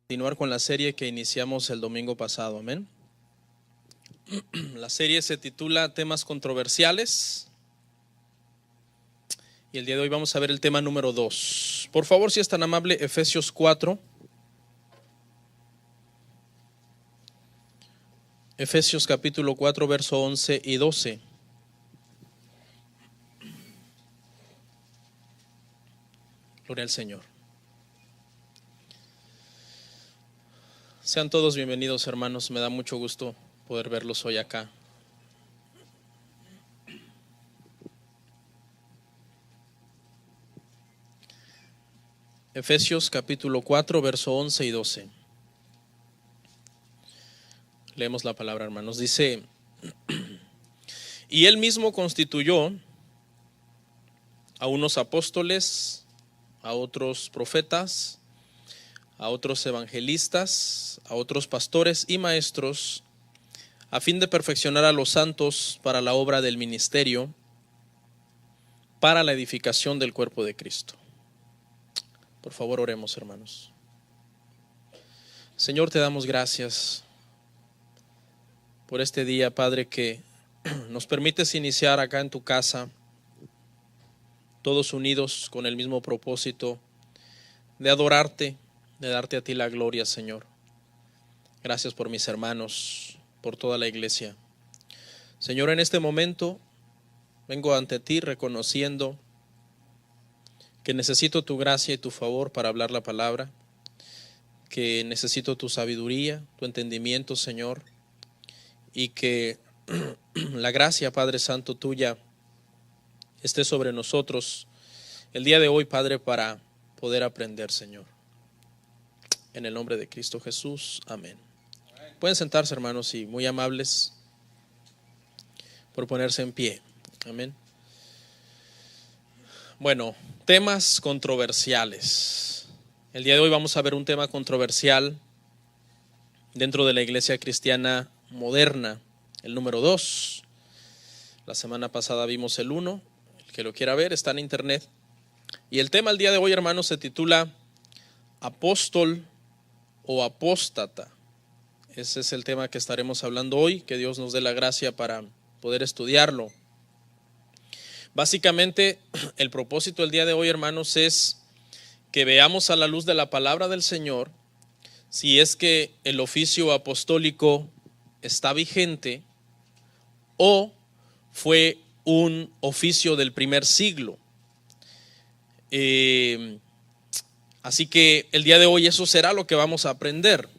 Continuar con la serie que iniciamos el domingo pasado, amén. La serie se titula Temas controversiales y el día de hoy vamos a ver el tema número 2. Por favor, si es tan amable, Efesios 4. Efesios capítulo 4, verso 11 y 12. Gloria al Señor. Sean todos bienvenidos, hermanos. Me da mucho gusto poder verlos hoy acá. Efesios capítulo 4, verso 11 y 12. Leemos la palabra, hermanos. Dice: y él mismo constituyó a unos apóstoles, a otros profetas, a otros evangelistas, a otros pastores y maestros, a fin de perfeccionar a los santos para la obra del ministerio, para la edificación del cuerpo de Cristo. Por favor, oremos, hermanos. Señor, te damos gracias por este día, Padre, que nos permites iniciar acá en tu casa, todos unidos con el mismo propósito de adorarte, de darte a ti la gloria, Señor. Gracias por mis hermanos, por toda la iglesia. Señor, en este momento vengo ante ti reconociendo que necesito tu gracia y tu favor para hablar la palabra, que necesito tu sabiduría, tu entendimiento, Señor, y que la gracia, Padre Santo, tuya esté sobre nosotros el día de hoy, Padre, para poder aprender, Señor. En el nombre de Cristo Jesús, amén. Pueden sentarse, hermanos, y muy amables por ponerse en pie. Amén. Bueno, temas controversiales. El día de hoy vamos a ver un tema controversial dentro de la iglesia cristiana moderna, el número 2. La semana pasada vimos el 1. El que lo quiera ver está en internet. Y el tema el día de hoy, hermanos, se titula apóstol o apóstata. Ese es el tema que estaremos hablando hoy. Que Dios nos dé la gracia para poder estudiarlo. Básicamente, el propósito del día de hoy, hermanos, es que veamos a la luz de la palabra del Señor si es que el oficio apostólico está vigente o fue un oficio del primer siglo. Así que el día de hoy eso será lo que vamos a aprender.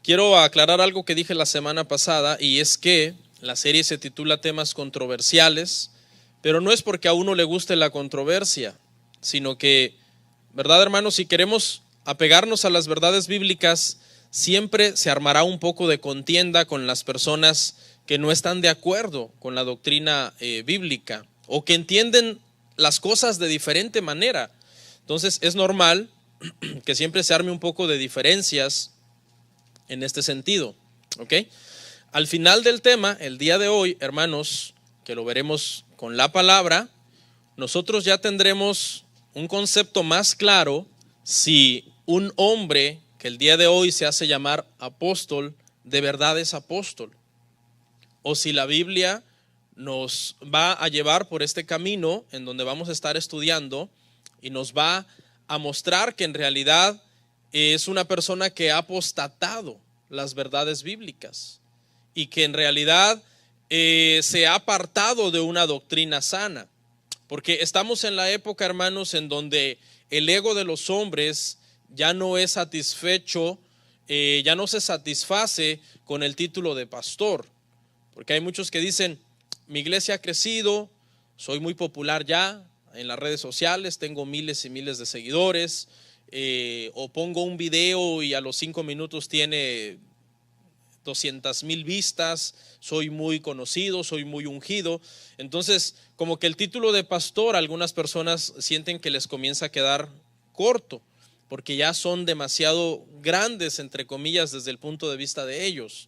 Quiero aclarar algo que dije la semana pasada, y es que la serie se titula Temas controversiales, pero no es porque a uno le guste la controversia, sino que, ¿verdad, hermanos? Si queremos apegarnos a las verdades bíblicas, siempre se armará un poco de contienda con las personas que no están de acuerdo con la doctrina bíblica o que entienden las cosas de diferente manera. Entonces es normal que siempre se arme un poco de diferencias en este sentido, ¿ok? Al final del tema, el día de hoy, hermanos, que lo veremos con la palabra, nosotros ya tendremos un concepto más claro si un hombre que el día de hoy se hace llamar apóstol, de verdad es apóstol, o si la Biblia nos va a llevar por este camino en donde vamos a estar estudiando y nos va a mostrar que en realidad es una persona que ha apostatado las verdades bíblicas y que en realidad se ha apartado de una doctrina sana. Porque estamos en la época, hermanos, en donde el ego de los hombres ya no es satisfecho, ya no se satisface con el título de pastor. Porque hay muchos que dicen, mi iglesia ha crecido, soy muy popular ya en las redes sociales, tengo miles y miles de seguidores, o pongo un video y a los 5 minutos tiene 200,000 vistas, soy muy conocido, soy muy ungido. Entonces, como que el título de pastor, algunas personas sienten que les comienza a quedar corto, porque ya son demasiado grandes, entre comillas, desde el punto de vista de ellos.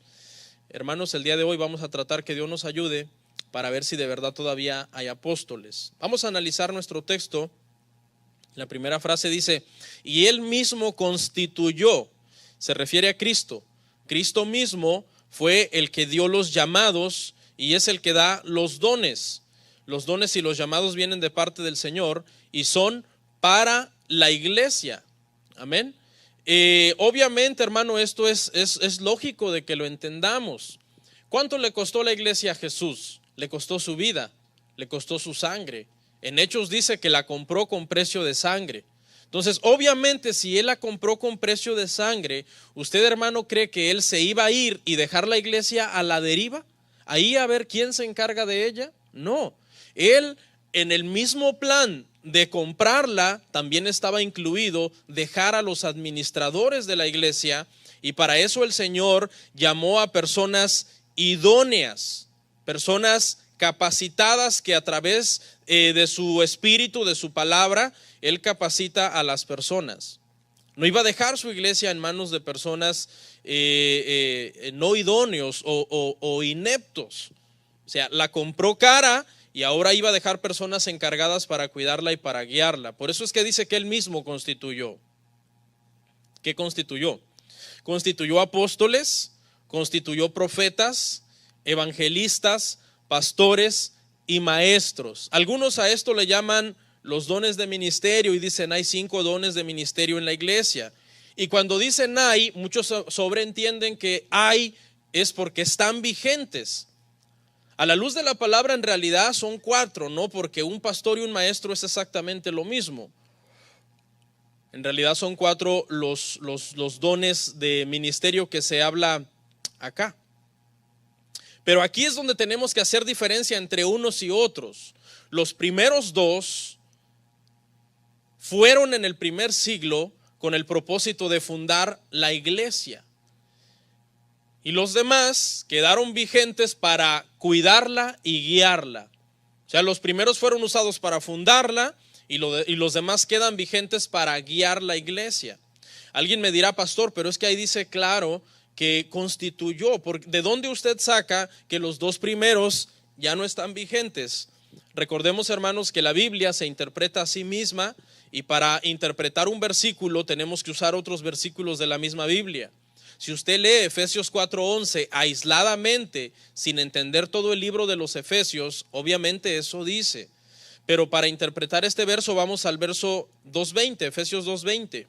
Hermanos, el día de hoy vamos a tratar que Dios nos ayude para ver si de verdad todavía hay apóstoles. Vamos a analizar nuestro texto La primera frase dice, y Él mismo constituyó, se refiere a Cristo. Cristo mismo fue el que dio los llamados y es el que da los dones. Los dones y los llamados vienen de parte del Señor y son para la iglesia. Amén. Obviamente, hermano, esto es lógico de que lo entendamos. ¿Cuánto le costó la iglesia a Jesús? Le costó su vida, le costó su sangre. En Hechos dice que la compró con precio de sangre. Entonces, obviamente, si Él la compró con precio de sangre, ¿usted, hermano, cree que Él se iba a ir y dejar la iglesia a la deriva? Ahí a ver quién se encarga de ella. No, Él en el mismo plan de comprarla también estaba incluido dejar a los administradores de la iglesia, y para eso el Señor llamó a personas idóneas, personas capacitadas que a través de su espíritu, de su palabra, Él capacita a las personas. No iba a dejar su iglesia en manos de personas no idóneos o ineptos. O sea, la compró cara y ahora iba a dejar personas encargadas para cuidarla y para guiarla. Por eso es que dice que Él mismo constituyó. ¿Qué constituyó? Constituyó apóstoles, constituyó profetas, evangelistas, pastores y maestros. Algunos a esto le llaman los dones de ministerio y dicen hay 5 dones de ministerio en la iglesia. Y cuando dicen hay, muchos sobreentienden que hay es porque están vigentes. A la luz de la palabra en realidad son 4, ¿no? Porque un pastor y un maestro es exactamente lo mismo. En realidad son 4 los dones de ministerio que se habla acá. Pero aquí es donde tenemos que hacer diferencia entre unos y otros. Los primeros 2 fueron en el primer siglo con el propósito de fundar la iglesia. Y los demás quedaron vigentes para cuidarla y guiarla. O sea, los primeros fueron usados para fundarla y los demás quedan vigentes para guiar la iglesia. Alguien me dirá, pastor, pero es que ahí dice claro que constituyó. ¿De dónde usted saca que los 2 primeros ya no están vigentes? Recordemos, hermanos, que la Biblia se interpreta a sí misma y para interpretar un versículo tenemos que usar otros versículos de la misma Biblia. Si usted lee Efesios 4:11 aisladamente, sin entender todo el libro de los Efesios, obviamente eso dice. Pero para interpretar este verso vamos al verso 2:20, Efesios 2:20.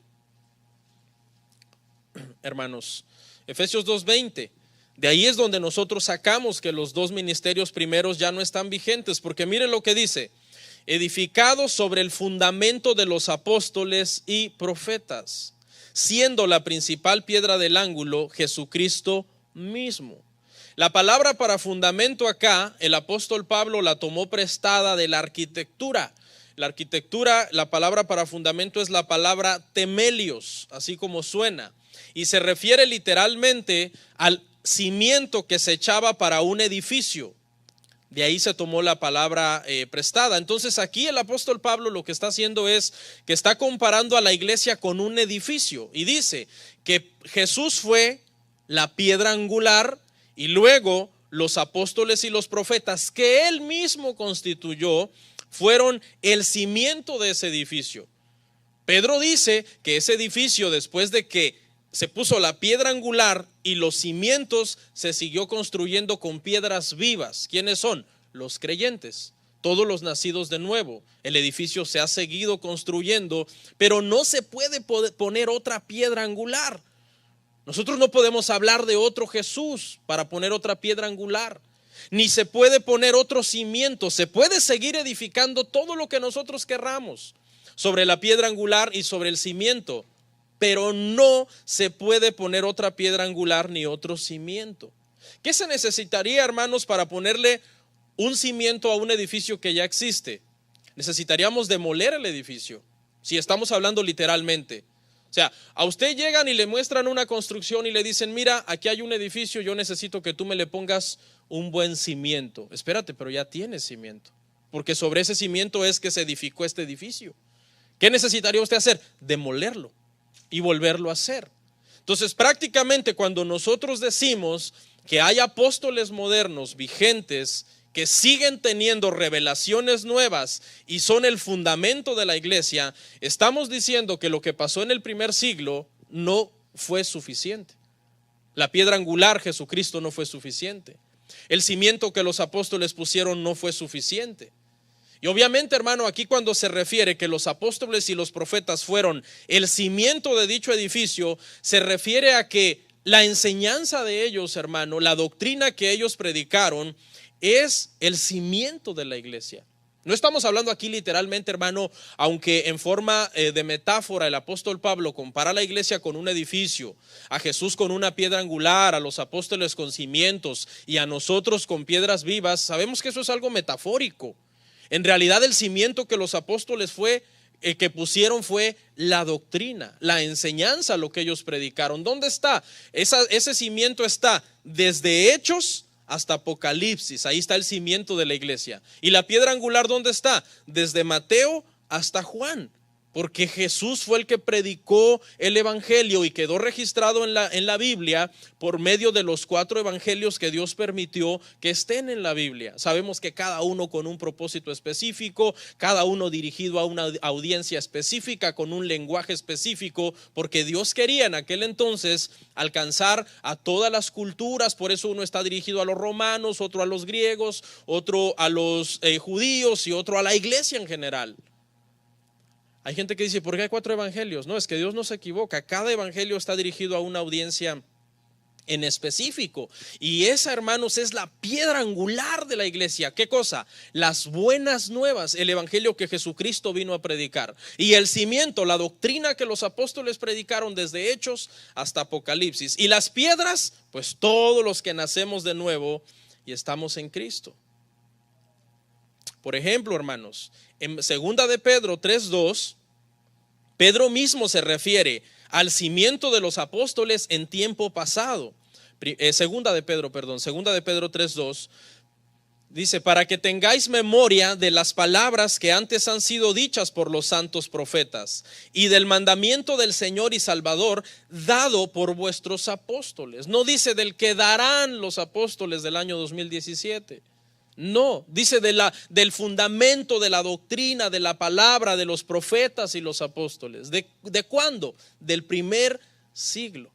Hermanos, Efesios 2:20. De ahí es donde nosotros sacamos que los 2 ministerios primeros ya no están vigentes, porque mire lo que dice: edificados sobre el fundamento de los apóstoles y profetas, siendo la principal piedra del ángulo Jesucristo mismo. La palabra para fundamento acá, el apóstol Pablo la tomó prestada de la arquitectura. La arquitectura, la palabra para fundamento es la palabra temelios, así como suena, y se refiere literalmente al cimiento que se echaba para un edificio. De ahí se tomó la palabra prestada. Entonces aquí el apóstol Pablo lo que está haciendo es que está comparando a la iglesia con un edificio y dice que Jesús fue la piedra angular y luego los apóstoles y los profetas que Él mismo constituyó fueron el cimiento de ese edificio. Pedro dice que ese edificio, después de que se puso la piedra angular y los cimientos, se siguió construyendo con piedras vivas. ¿Quiénes son? Los creyentes, todos los nacidos de nuevo. El edificio se ha seguido construyendo, pero no se puede poner otra piedra angular. Nosotros no podemos hablar de otro Jesús para poner otra piedra angular, ni se puede poner otro cimiento. Se puede seguir edificando todo lo que nosotros querramos sobre la piedra angular y sobre el cimiento, pero no se puede poner otra piedra angular ni otro cimiento. ¿Qué se necesitaría, hermanos, para ponerle un cimiento a un edificio que ya existe? Necesitaríamos demoler el edificio, si estamos hablando literalmente. O sea, a usted llegan y le muestran una construcción y le dicen: mira, aquí hay un edificio, yo necesito que tú me le pongas un buen cimiento. Espérate, pero ya tienes cimiento, porque sobre ese cimiento es que se edificó este edificio. ¿Qué necesitaría usted hacer? Demolerlo y volverlo a hacer. Entonces, prácticamente cuando nosotros decimos que hay apóstoles modernos vigentes que siguen teniendo revelaciones nuevas y son el fundamento de la iglesia, estamos diciendo que lo que pasó en el primer siglo no fue suficiente. La piedra angular, Jesucristo, no fue suficiente. El cimiento que los apóstoles pusieron no fue suficiente. Y obviamente, hermano, aquí cuando se refiere que los apóstoles y los profetas fueron el cimiento de dicho edificio, se refiere a que la enseñanza de ellos, hermano, la doctrina que ellos predicaron, es el cimiento de la iglesia. No estamos hablando aquí literalmente, hermano, aunque en forma de metáfora el apóstol Pablo compara la iglesia con un edificio, a Jesús con una piedra angular, a los apóstoles con cimientos y a nosotros con piedras vivas. Sabemos que eso es algo metafórico. En realidad el cimiento que los apóstoles que pusieron fue la doctrina, la enseñanza, lo que ellos predicaron. ¿Dónde está? Ese cimiento está desde Hechos hasta Apocalipsis. Ahí está el cimiento de la iglesia. ¿Y la piedra angular dónde está? Desde Mateo hasta Juan, porque Jesús fue el que predicó el evangelio y quedó registrado en la Biblia por medio de los 4 evangelios que Dios permitió que estén en la Biblia. Sabemos que cada uno con un propósito específico, cada uno dirigido a una audiencia específica, con un lenguaje específico, porque Dios quería en aquel entonces alcanzar a todas las culturas. Por eso uno está dirigido a los romanos, otro a los griegos, otro a los judíos y otro a la iglesia en general. Hay gente que dice, ¿por qué hay 4 evangelios? No, es que Dios no se equivoca. Cada evangelio está dirigido a una audiencia en específico. Y esa, hermanos, es la piedra angular de la iglesia. ¿Qué cosa? Las buenas nuevas, el evangelio que Jesucristo vino a predicar. Y el cimiento, la doctrina que los apóstoles predicaron desde Hechos hasta Apocalipsis. Y las piedras, pues todos los que nacemos de nuevo y estamos en Cristo. Por ejemplo, hermanos, en 2 de Pedro 3:2, Pedro mismo se refiere al cimiento de los apóstoles en tiempo pasado. Segunda de Pedro 3:2 dice: para que tengáis memoria de las palabras que antes han sido dichas por los santos profetas y del mandamiento del Señor y Salvador dado por vuestros apóstoles. No dice del que darán los apóstoles del año 2017. No, dice del fundamento, de la doctrina, de la palabra, de los profetas y los apóstoles. ¿De cuándo? Del primer siglo.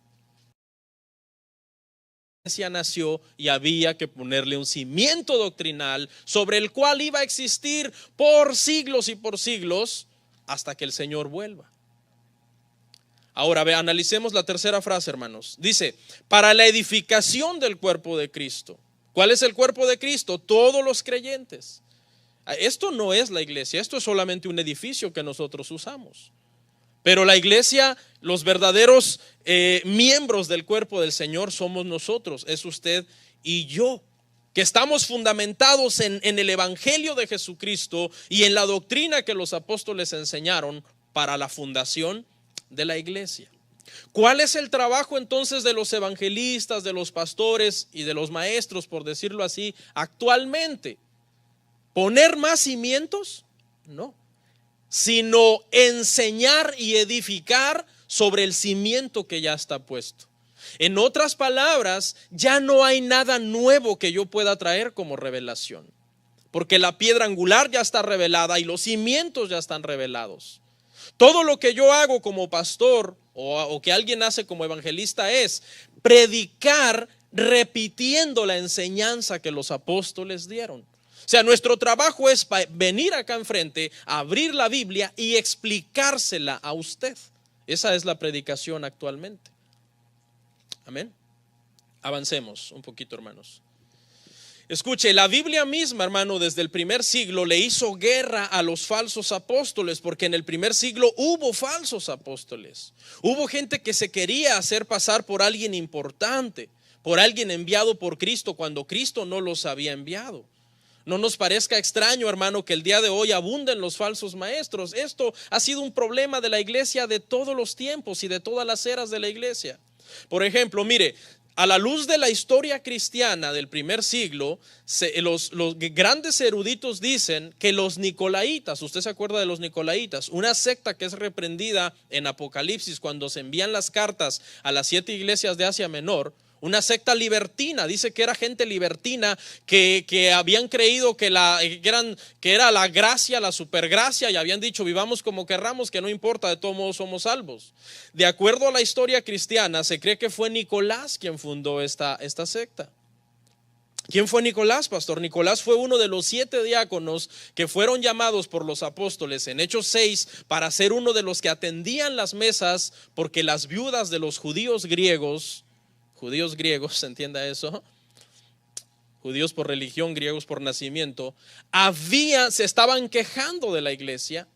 La iglesia nació y había que ponerle un cimiento doctrinal sobre el cual iba a existir por siglos y por siglos hasta que el Señor vuelva. Ahora analicemos la tercera frase, hermanos. Dice, para la edificación del cuerpo de Cristo. ¿Cuál es el cuerpo de Cristo? Todos los creyentes. Esto no es la iglesia, esto es solamente un edificio que nosotros usamos. Pero la iglesia, los verdaderos miembros del cuerpo del Señor somos nosotros, es usted y yo, que estamos fundamentados en el evangelio de Jesucristo y en la doctrina que los apóstoles enseñaron para la fundación de la iglesia. ¿Cuál es el trabajo entonces de los evangelistas, de los pastores y de los maestros, por decirlo así, actualmente? ¿Poner más cimientos? No, sino enseñar y edificar sobre el cimiento que ya está puesto. En otras palabras, ya no hay nada nuevo que yo pueda traer como revelación, porque la piedra angular ya está revelada y los cimientos ya están revelados. Todo lo que yo hago como pastor o que alguien hace como evangelista es predicar repitiendo la enseñanza que los apóstoles dieron. O sea, nuestro trabajo es venir acá enfrente, abrir la Biblia y explicársela a usted. Esa es la predicación actualmente. Amén. Avancemos un poquito, hermanos. Escuche, la Biblia misma, hermano, desde el primer siglo le hizo guerra a los falsos apóstoles, porque en el primer siglo hubo falsos apóstoles. Hubo gente que se quería hacer pasar por alguien importante, por alguien enviado por Cristo, cuando Cristo no los había enviado. No nos parezca extraño, hermano, que el día de hoy abunden los falsos maestros. Esto ha sido un problema de la iglesia de todos los tiempos y de todas las eras de la iglesia. Por ejemplo, mire, a la luz de la historia cristiana del primer siglo, los grandes eruditos dicen que los nicolaitas, usted se acuerda de los nicolaitas, una secta que es reprendida en Apocalipsis cuando se envían las cartas a las 7 iglesias de Asia Menor, Una secta libertina, dice que era gente libertina que habían creído que era la gracia, la supergracia, y habían dicho vivamos como querramos, que no importa, de todos modos somos salvos. De acuerdo a la historia cristiana, se cree que fue Nicolás quien fundó esta secta. ¿Quién fue Nicolás, pastor? Nicolás fue uno de los 7 diáconos que fueron llamados por los apóstoles en Hechos 6 para ser uno de los que atendían las mesas, porque las viudas de los judíos griegos, ¿se entienda eso? Judíos por religión, griegos por nacimiento, se estaban quejando de la iglesia.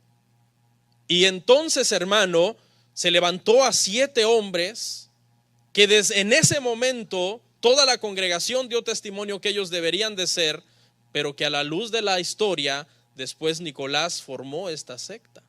Y entonces, hermano, se levantó a 7 hombres que en ese momento toda la congregación dio testimonio que ellos deberían de ser, pero que a la luz de la historia, después Nicolás formó esta secta.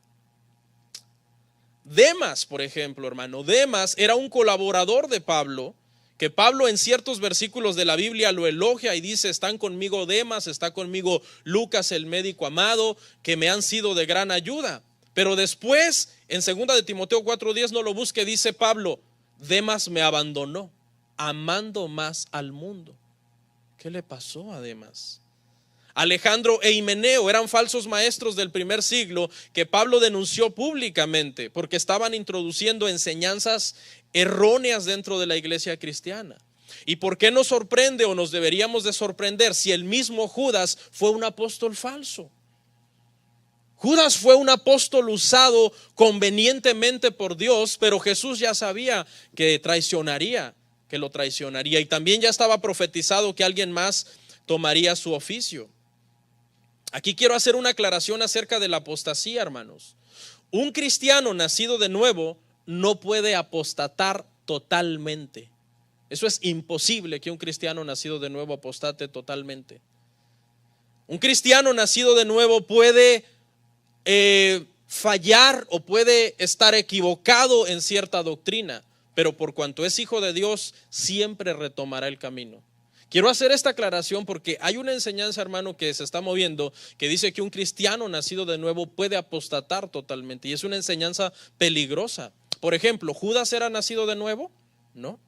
Demas, por ejemplo, hermano, Demas era un colaborador de Pablo, que Pablo en ciertos versículos de la Biblia lo elogia y dice: están conmigo Demas, está conmigo Lucas, el médico amado, que me han sido de gran ayuda. Pero después, en 2 de Timoteo 4:10, no lo busque, dice Pablo: Demas me abandonó, amando más al mundo. ¿Qué le pasó a Demas? Alejandro e Himeneo eran falsos maestros del primer siglo que Pablo denunció públicamente porque estaban introduciendo enseñanzas erróneas dentro de la iglesia cristiana. ¿Y por qué nos sorprende o nos deberíamos de sorprender si el mismo Judas fue un apóstol falso? Judas fue un apóstol usado convenientemente por Dios, pero Jesús ya sabía que lo traicionaría, y también ya estaba profetizado que alguien más tomaría su oficio. Aquí quiero hacer una aclaración acerca de la apostasía, hermanos. Un cristiano nacido de nuevo no puede apostatar totalmente. Eso es imposible, que un cristiano nacido de nuevo apostate totalmente. Un cristiano nacido de nuevo puede fallar o puede estar equivocado en cierta doctrina, pero por cuanto es hijo de Dios, siempre retomará el camino. Quiero hacer esta aclaración porque hay una enseñanza, hermano, que se está moviendo, que dice que un cristiano nacido de nuevo puede apostatar totalmente, y es una enseñanza peligrosa. Por ejemplo, ¿Judas era nacido de nuevo? No,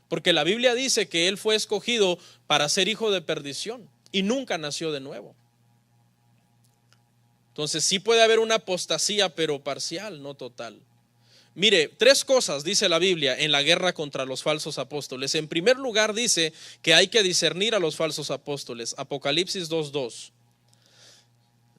porque la Biblia dice que él fue escogido para ser hijo de perdición y nunca nació de nuevo. Entonces sí puede haber una apostasía, pero parcial, no total. Mire, 3 cosas dice la Biblia en la guerra contra los falsos apóstoles. En primer lugar, dice que hay que discernir a los falsos apóstoles. Apocalipsis 2:2.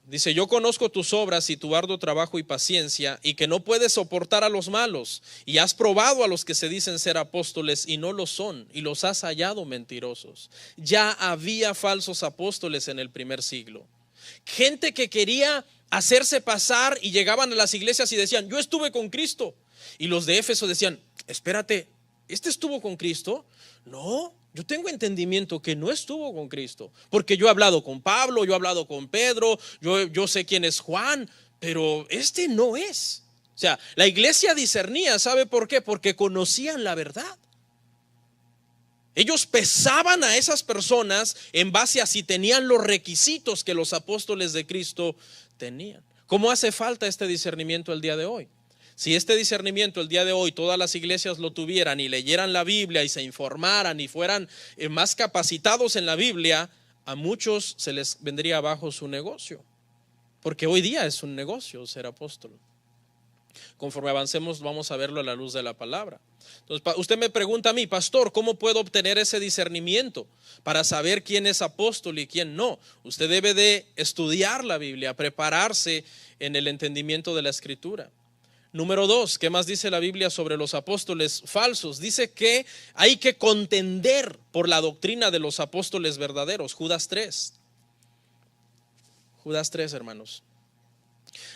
Dice: yo conozco tus obras y tu arduo trabajo y paciencia, y que no puedes soportar a los malos, y has probado a los que se dicen ser apóstoles y no lo son, y los has hallado mentirosos. Ya había falsos apóstoles en el primer siglo. Gente que quería hacerse pasar y llegaban a las iglesias y decían: yo estuve con Cristo. Y los de Éfeso decían: espérate, ¿este estuvo con Cristo? No, yo tengo entendimiento que no estuvo con Cristo, porque yo he hablado con Pablo, yo he hablado con Pedro, yo sé quién es Juan, pero este no es. O sea, la iglesia discernía, ¿sabe por qué? Porque conocían la verdad. Ellos pesaban a esas personas en base a si tenían los requisitos que los apóstoles de Cristo tenían. ¿Cómo hace falta este discernimiento el día de hoy? Si este discernimiento el día de hoy todas las iglesias lo tuvieran y leyeran la Biblia y se informaran y fueran más capacitados en la Biblia, a muchos se les vendría abajo su negocio, porque hoy día es un negocio ser apóstol. Conforme avancemos vamos a verlo a la luz de la palabra. Entonces usted me pregunta a mí: pastor, ¿cómo puedo obtener ese discernimiento para saber quién es apóstol y quién no? Usted debe de estudiar la Biblia, prepararse en el entendimiento de la Escritura. Número 2, ¿qué más dice la Biblia sobre los apóstoles falsos? Dice que hay que contender por la doctrina de los apóstoles verdaderos. Judas 3, hermanos.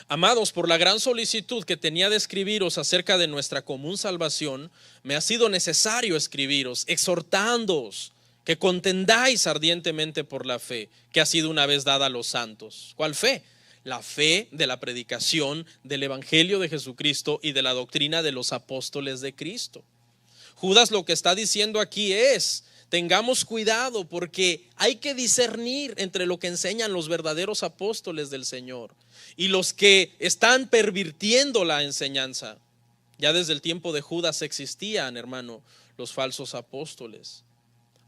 Amados, por la gran solicitud que tenía de escribiros acerca de nuestra común salvación, me ha sido necesario escribiros, exhortándoos que contendáis ardientemente por la fe que ha sido una vez dada a los santos. ¿Cuál fe? La fe de la predicación del evangelio de Jesucristo y de la doctrina de los apóstoles de Cristo. Judas lo que está diciendo aquí es: tengamos cuidado, porque hay que discernir entre lo que enseñan los verdaderos apóstoles del Señor y los que están pervirtiendo la enseñanza. Ya desde el tiempo de Judas existían, hermano, los falsos apóstoles.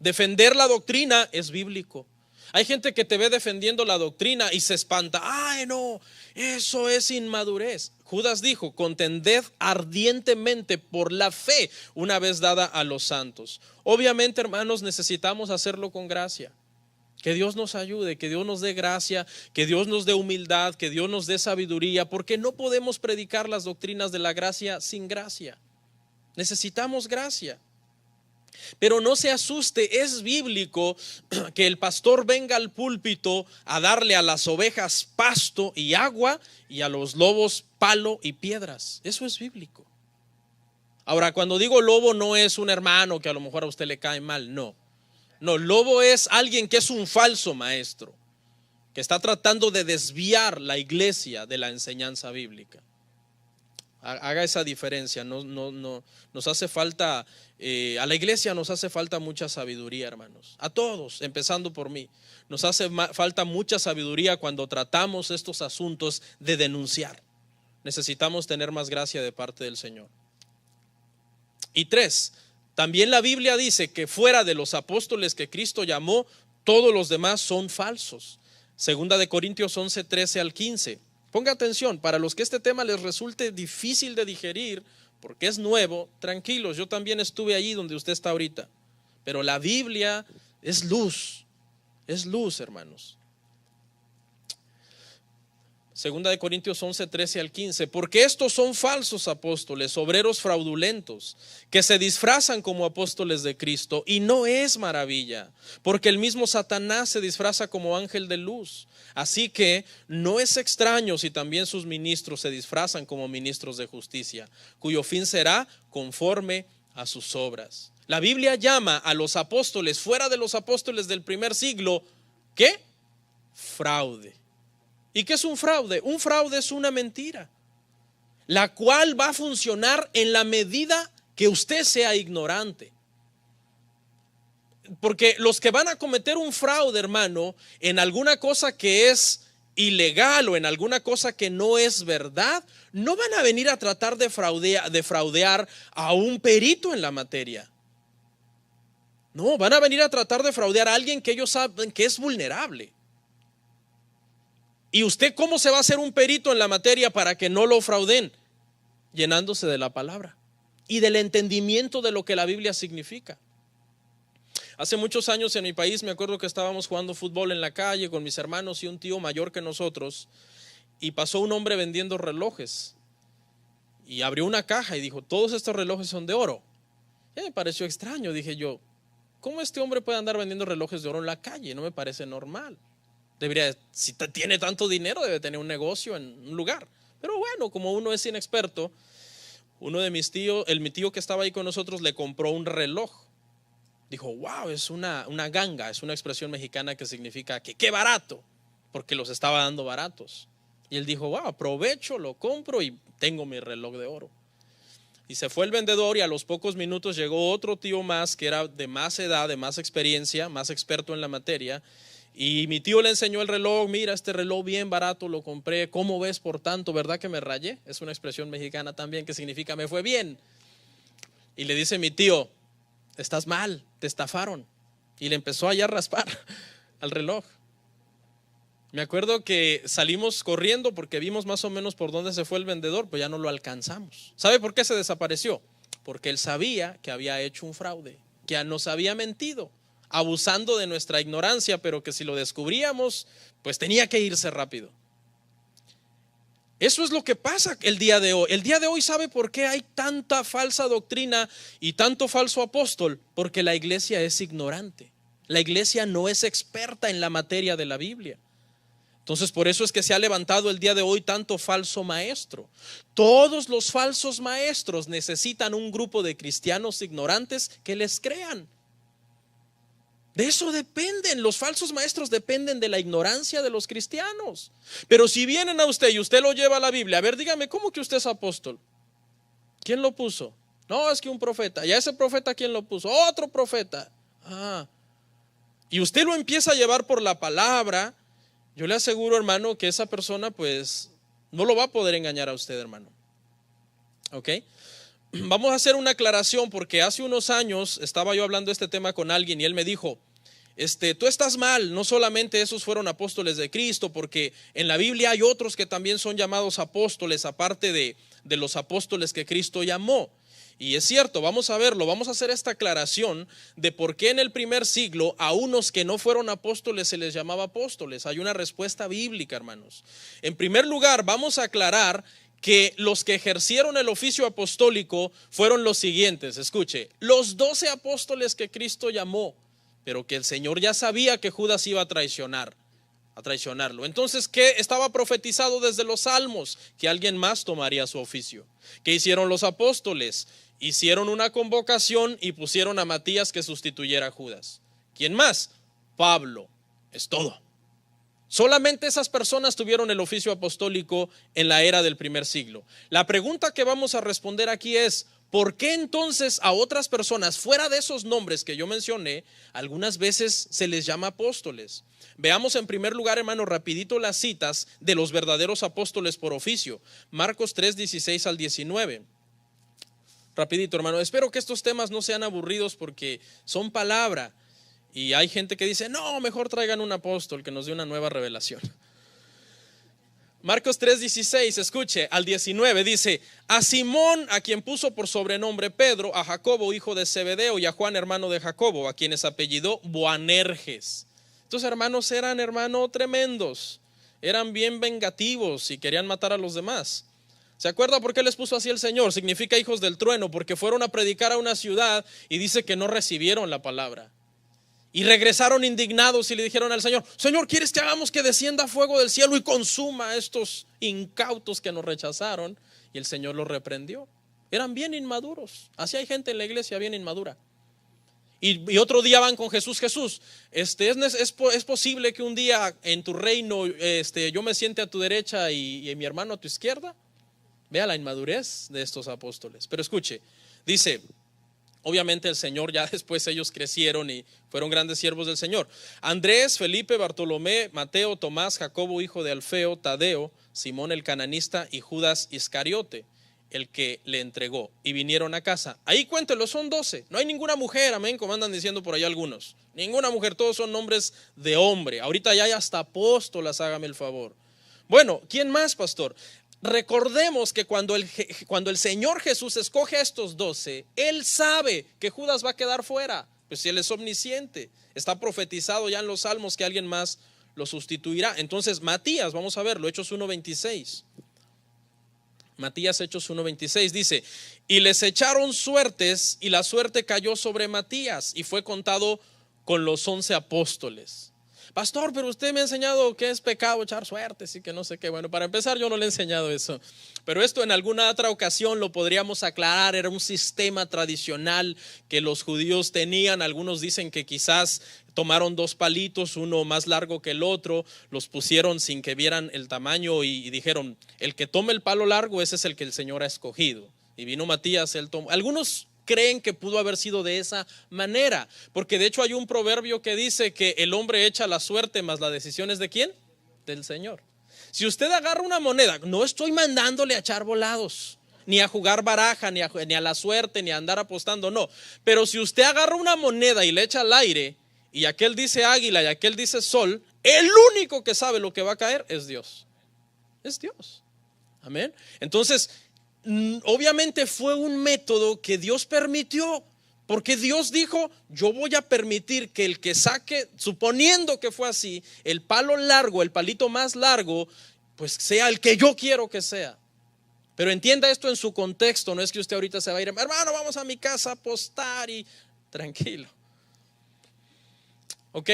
Defender la doctrina es bíblico. Hay gente que te ve defendiendo la doctrina y se espanta. Ay, no, eso es inmadurez. Judas dijo: contended ardientemente por la fe una vez dada a los santos. Obviamente, hermanos, necesitamos hacerlo con gracia. Que Dios nos ayude, que Dios nos dé gracia, que Dios nos dé humildad, que Dios nos dé sabiduría, porque no podemos predicar las doctrinas de la gracia sin gracia. Necesitamos gracia. Pero no se asuste, es bíblico que el pastor venga al púlpito a darle a las ovejas pasto y agua y a los lobos palo y piedras. Eso es bíblico. Ahora, cuando digo lobo, no es un hermano que a lo mejor a usted le cae mal, no. No, lobo es alguien que es un falso maestro, que está tratando de desviar la iglesia de la enseñanza bíblica. Haga esa diferencia. Nos hace falta, a la iglesia nos hace falta mucha sabiduría, hermanos. A todos, empezando por mí. Nos hace falta mucha sabiduría cuando tratamos estos asuntos de denunciar. Necesitamos tener más gracia de parte del Señor. Y 3, también la Biblia dice que fuera de los apóstoles que Cristo llamó, todos los demás son falsos. Segunda de Corintios 11, 13 al 15. Ponga atención, para los que este tema les resulte difícil de digerir, porque es nuevo, tranquilos, yo también estuve allí donde usted está ahorita. Pero la Biblia es luz, hermanos. Segunda de Corintios 11, 13 al 15. Porque estos son falsos apóstoles, obreros fraudulentos, que se disfrazan como apóstoles de Cristo, y no es maravilla, porque el mismo Satanás se disfraza como ángel de luz. Así que no es extraño si también sus ministros se disfrazan como ministros de justicia, cuyo fin será conforme a sus obras. La Biblia llama a los apóstoles, fuera de los apóstoles del primer siglo, ¿qué? Fraude. ¿Y qué es un fraude? Un fraude es una mentira, la cual va a funcionar en la medida que usted sea ignorante. Porque los que van a cometer un fraude, hermano, en alguna cosa que es ilegal o en alguna cosa que no es verdad, no van a venir a tratar de fraudear a un perito en la materia. No, van a venir a tratar de fraudear a alguien que ellos saben que es vulnerable. ¿Y usted cómo se va a hacer un perito en la materia para que no lo frauden? Llenándose de la palabra y del entendimiento de lo que la Biblia significa. Hace muchos años en mi país me acuerdo que estábamos jugando fútbol en la calle con mis hermanos y un tío mayor que nosotros, y pasó un hombre vendiendo relojes y abrió una caja y dijo: todos estos relojes son de oro. Y me pareció extraño, dije yo, ¿cómo este hombre puede andar vendiendo relojes de oro en la calle? No me parece normal. Debería, si tiene tanto dinero, debe tener un negocio en un lugar. Pero bueno, como uno es inexperto, uno de mis tíos, mi tío que estaba ahí con nosotros, le compró un reloj. Dijo: wow, es una ganga, es una expresión mexicana que significa que qué barato, porque los estaba dando baratos. Y él dijo: wow, aprovecho, lo compro y tengo mi reloj de oro. Y se fue el vendedor, y a los pocos minutos llegó otro tío más que era de más edad, de más experiencia, más experto en la materia. Y mi tío le enseñó el reloj: mira, este reloj bien barato, lo compré, ¿cómo ves por tanto? ¿Verdad que me rayé? Es una expresión mexicana también que significa me fue bien. Y le dice mi tío: estás mal, te estafaron. Y le empezó allá a raspar al reloj. Me acuerdo que salimos corriendo porque vimos más o menos por dónde se fue el vendedor, pues ya no lo alcanzamos. ¿Sabe por qué se desapareció? Porque él sabía que había hecho un fraude, que nos había mentido, abusando de nuestra ignorancia, pero que si lo descubríamos, pues tenía que irse rápido. Eso es lo que pasa el día de hoy. El día de hoy, ¿sabe por qué hay tanta falsa doctrina y tanto falso apóstol? Porque la iglesia es ignorante. La iglesia no es experta en la materia de la Biblia. Entonces, por eso es que se ha levantado el día de hoy tanto falso maestro. Todos los falsos maestros necesitan un grupo de cristianos ignorantes que les crean. De eso dependen, los falsos maestros dependen de la ignorancia de los cristianos. Pero si vienen a usted y usted lo lleva a la Biblia, a ver, dígame, ¿cómo que usted es apóstol? ¿Quién lo puso? No, es que un profeta. ¿Y a ese profeta quién lo puso? Otro profeta. Y usted lo empieza a llevar por la palabra. Yo le aseguro, hermano, que esa persona pues no lo va a poder engañar a usted, hermano. ¿Ok? vamos a hacer una aclaración porque hace unos años estaba yo hablando de este tema con alguien y él me dijo, tú estás mal, no solamente esos fueron apóstoles de Cristo, porque en la Biblia hay otros que también son llamados apóstoles, aparte de los apóstoles que Cristo llamó. Y es cierto, vamos a verlo, vamos a hacer esta aclaración de por qué en el primer siglo a unos que no fueron apóstoles se les llamaba apóstoles. Hay una respuesta bíblica, hermanos. En primer lugar, vamos a aclarar que los que ejercieron el oficio apostólico fueron los siguientes. Escuche, los 12 apóstoles que Cristo llamó, pero que el Señor ya sabía que Judas iba a traicionarlo. Entonces, ¿qué estaba profetizado desde los Salmos? Que alguien más tomaría su oficio. ¿Qué hicieron los apóstoles? Hicieron una convocación y pusieron a Matías que sustituyera a Judas. ¿Quién más? Pablo. Es todo. Solamente esas personas tuvieron el oficio apostólico en la era del primer siglo. La pregunta que vamos a responder aquí es, ¿por qué entonces a otras personas fuera de esos nombres que yo mencioné, algunas veces se les llama apóstoles? Veamos en primer lugar, hermano, rapidito las citas de los verdaderos apóstoles por oficio. Marcos 3, 16 al 19. Rapidito, hermano. Espero que estos temas no sean aburridos porque son palabra. Y hay gente que dice, no, mejor traigan un apóstol que nos dé una nueva revelación. Marcos 3:16, escuche, al 19 dice, a Simón, a quien puso por sobrenombre Pedro, a Jacobo, hijo de Zebedeo, y a Juan, hermano de Jacobo, a quienes apellidó Boanerges. Estos hermanos eran, hermano, tremendos, eran bien vengativos y querían matar a los demás. ¿Se acuerda por qué les puso así el Señor? Significa hijos del trueno, porque fueron a predicar a una ciudad y dice que no recibieron la palabra. Y regresaron indignados y le dijeron al Señor, Señor, ¿quieres que hagamos que descienda fuego del cielo y consuma a estos incautos que nos rechazaron? Y el Señor los reprendió. Eran bien inmaduros. Así hay gente en la iglesia bien inmadura. Y otro día van con Jesús, es posible que un día en tu reino yo me siente a tu derecha y mi hermano a tu izquierda. Vea la inmadurez de estos apóstoles. Pero escuche, dice, obviamente el Señor, ya después ellos crecieron y fueron grandes siervos del Señor. Andrés, Felipe, Bartolomé, Mateo, Tomás, Jacobo, hijo de Alfeo, Tadeo, Simón el cananista y Judas Iscariote, el que le entregó. Y vinieron a casa. Ahí cuéntelo, son 12. No hay ninguna mujer, amén, como andan diciendo por ahí algunos. Ninguna mujer, todos son nombres de hombre. Ahorita ya hay hasta apóstolas, hágame el favor. Bueno, ¿quién más, pastor? Recordemos que cuando el Señor Jesús escoge a estos 12, Él sabe que Judas va a quedar fuera, pues si Él es omnisciente, está profetizado ya en los Salmos que alguien más lo sustituirá. Entonces Matías, vamos a verlo, Hechos 1:26. Matías, Hechos 1:26 dice, y les echaron suertes y la suerte cayó sobre Matías y fue contado con los 11 apóstoles. Pastor, pero usted me ha enseñado que es pecado echar suertes y que no sé qué. Bueno, para empezar yo no le he enseñado eso, pero esto en alguna otra ocasión lo podríamos aclarar. Era un sistema tradicional que los judíos tenían. Algunos dicen que quizás tomaron 2 palitos, uno más largo que el otro, los pusieron sin que vieran el tamaño y dijeron, el que tome el palo largo, ese es el que el Señor ha escogido. Y vino Matías, él tomó. Algunos creen que pudo haber sido de esa manera, porque de hecho hay un proverbio que dice que el hombre echa la suerte, mas la decisión es ¿de quién? Del Señor. Si usted agarra una moneda, no estoy mandándole a echar volados, ni a jugar baraja, ni a la suerte, ni a andar apostando, no. Pero si usted agarra una moneda y le echa al aire, y aquel dice águila y aquel dice sol, el único que sabe lo que va a caer es Dios. Es Dios. Amén. Entonces, obviamente fue un método que Dios permitió, porque Dios dijo, yo voy a permitir que el que saque, suponiendo que fue así, el palo largo, el palito más largo, pues sea el que yo quiero que sea. Pero entienda esto en su contexto, no es que usted ahorita se va a ir, hermano, vamos a mi casa a apostar y tranquilo. ¿Ok?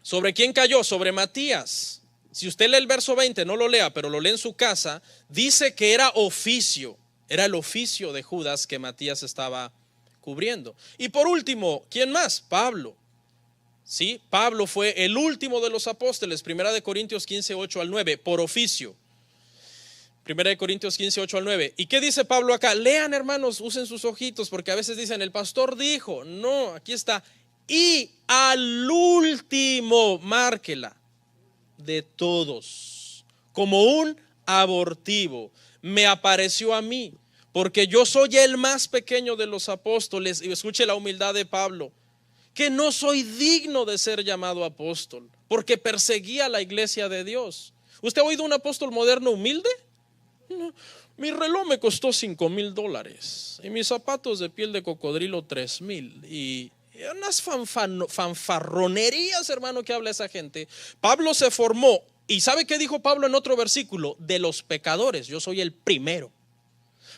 ¿Sobre quién cayó? Sobre Matías. Si usted lee el verso 20, no lo lea, pero lo lee en su casa, dice que era el oficio de Judas que Matías estaba cubriendo. Y por último, ¿quién más? Pablo. Sí, Pablo fue el último de los apóstoles, 1 Corintios 15, 8 al 9, por oficio. 1 Corintios 15, 8 al 9. ¿Y qué dice Pablo acá? Lean, hermanos, usen sus ojitos, porque a veces dicen, el pastor dijo. No, aquí está. Y al último, márquela, de todos, como un abortivo, me apareció a mí, porque yo soy el más pequeño de los apóstoles. Y escuche la humildad de Pablo, que no soy digno de ser llamado apóstol, porque perseguía la iglesia de Dios. ¿Usted ha oído un apóstol moderno humilde? No. Mi reloj me costó $5,000 y mis zapatos de piel de cocodrilo 3,000 y unas fanfarronerías, hermano, que habla esa gente. Pablo se formó, y ¿sabe qué dijo Pablo en otro versículo? De los pecadores, yo soy el primero.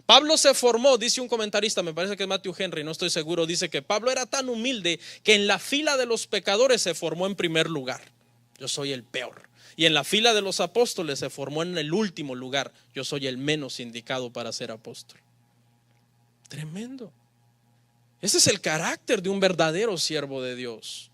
Pablo se formó, dice un comentarista, me parece que es Matthew Henry, no estoy seguro, dice que Pablo era tan humilde que en la fila de los pecadores se formó en primer lugar. Yo soy el peor. Y en la fila de los apóstoles se formó en el último lugar. Yo soy el menos indicado para ser apóstol. Tremendo. Ese es el carácter de un verdadero siervo de Dios.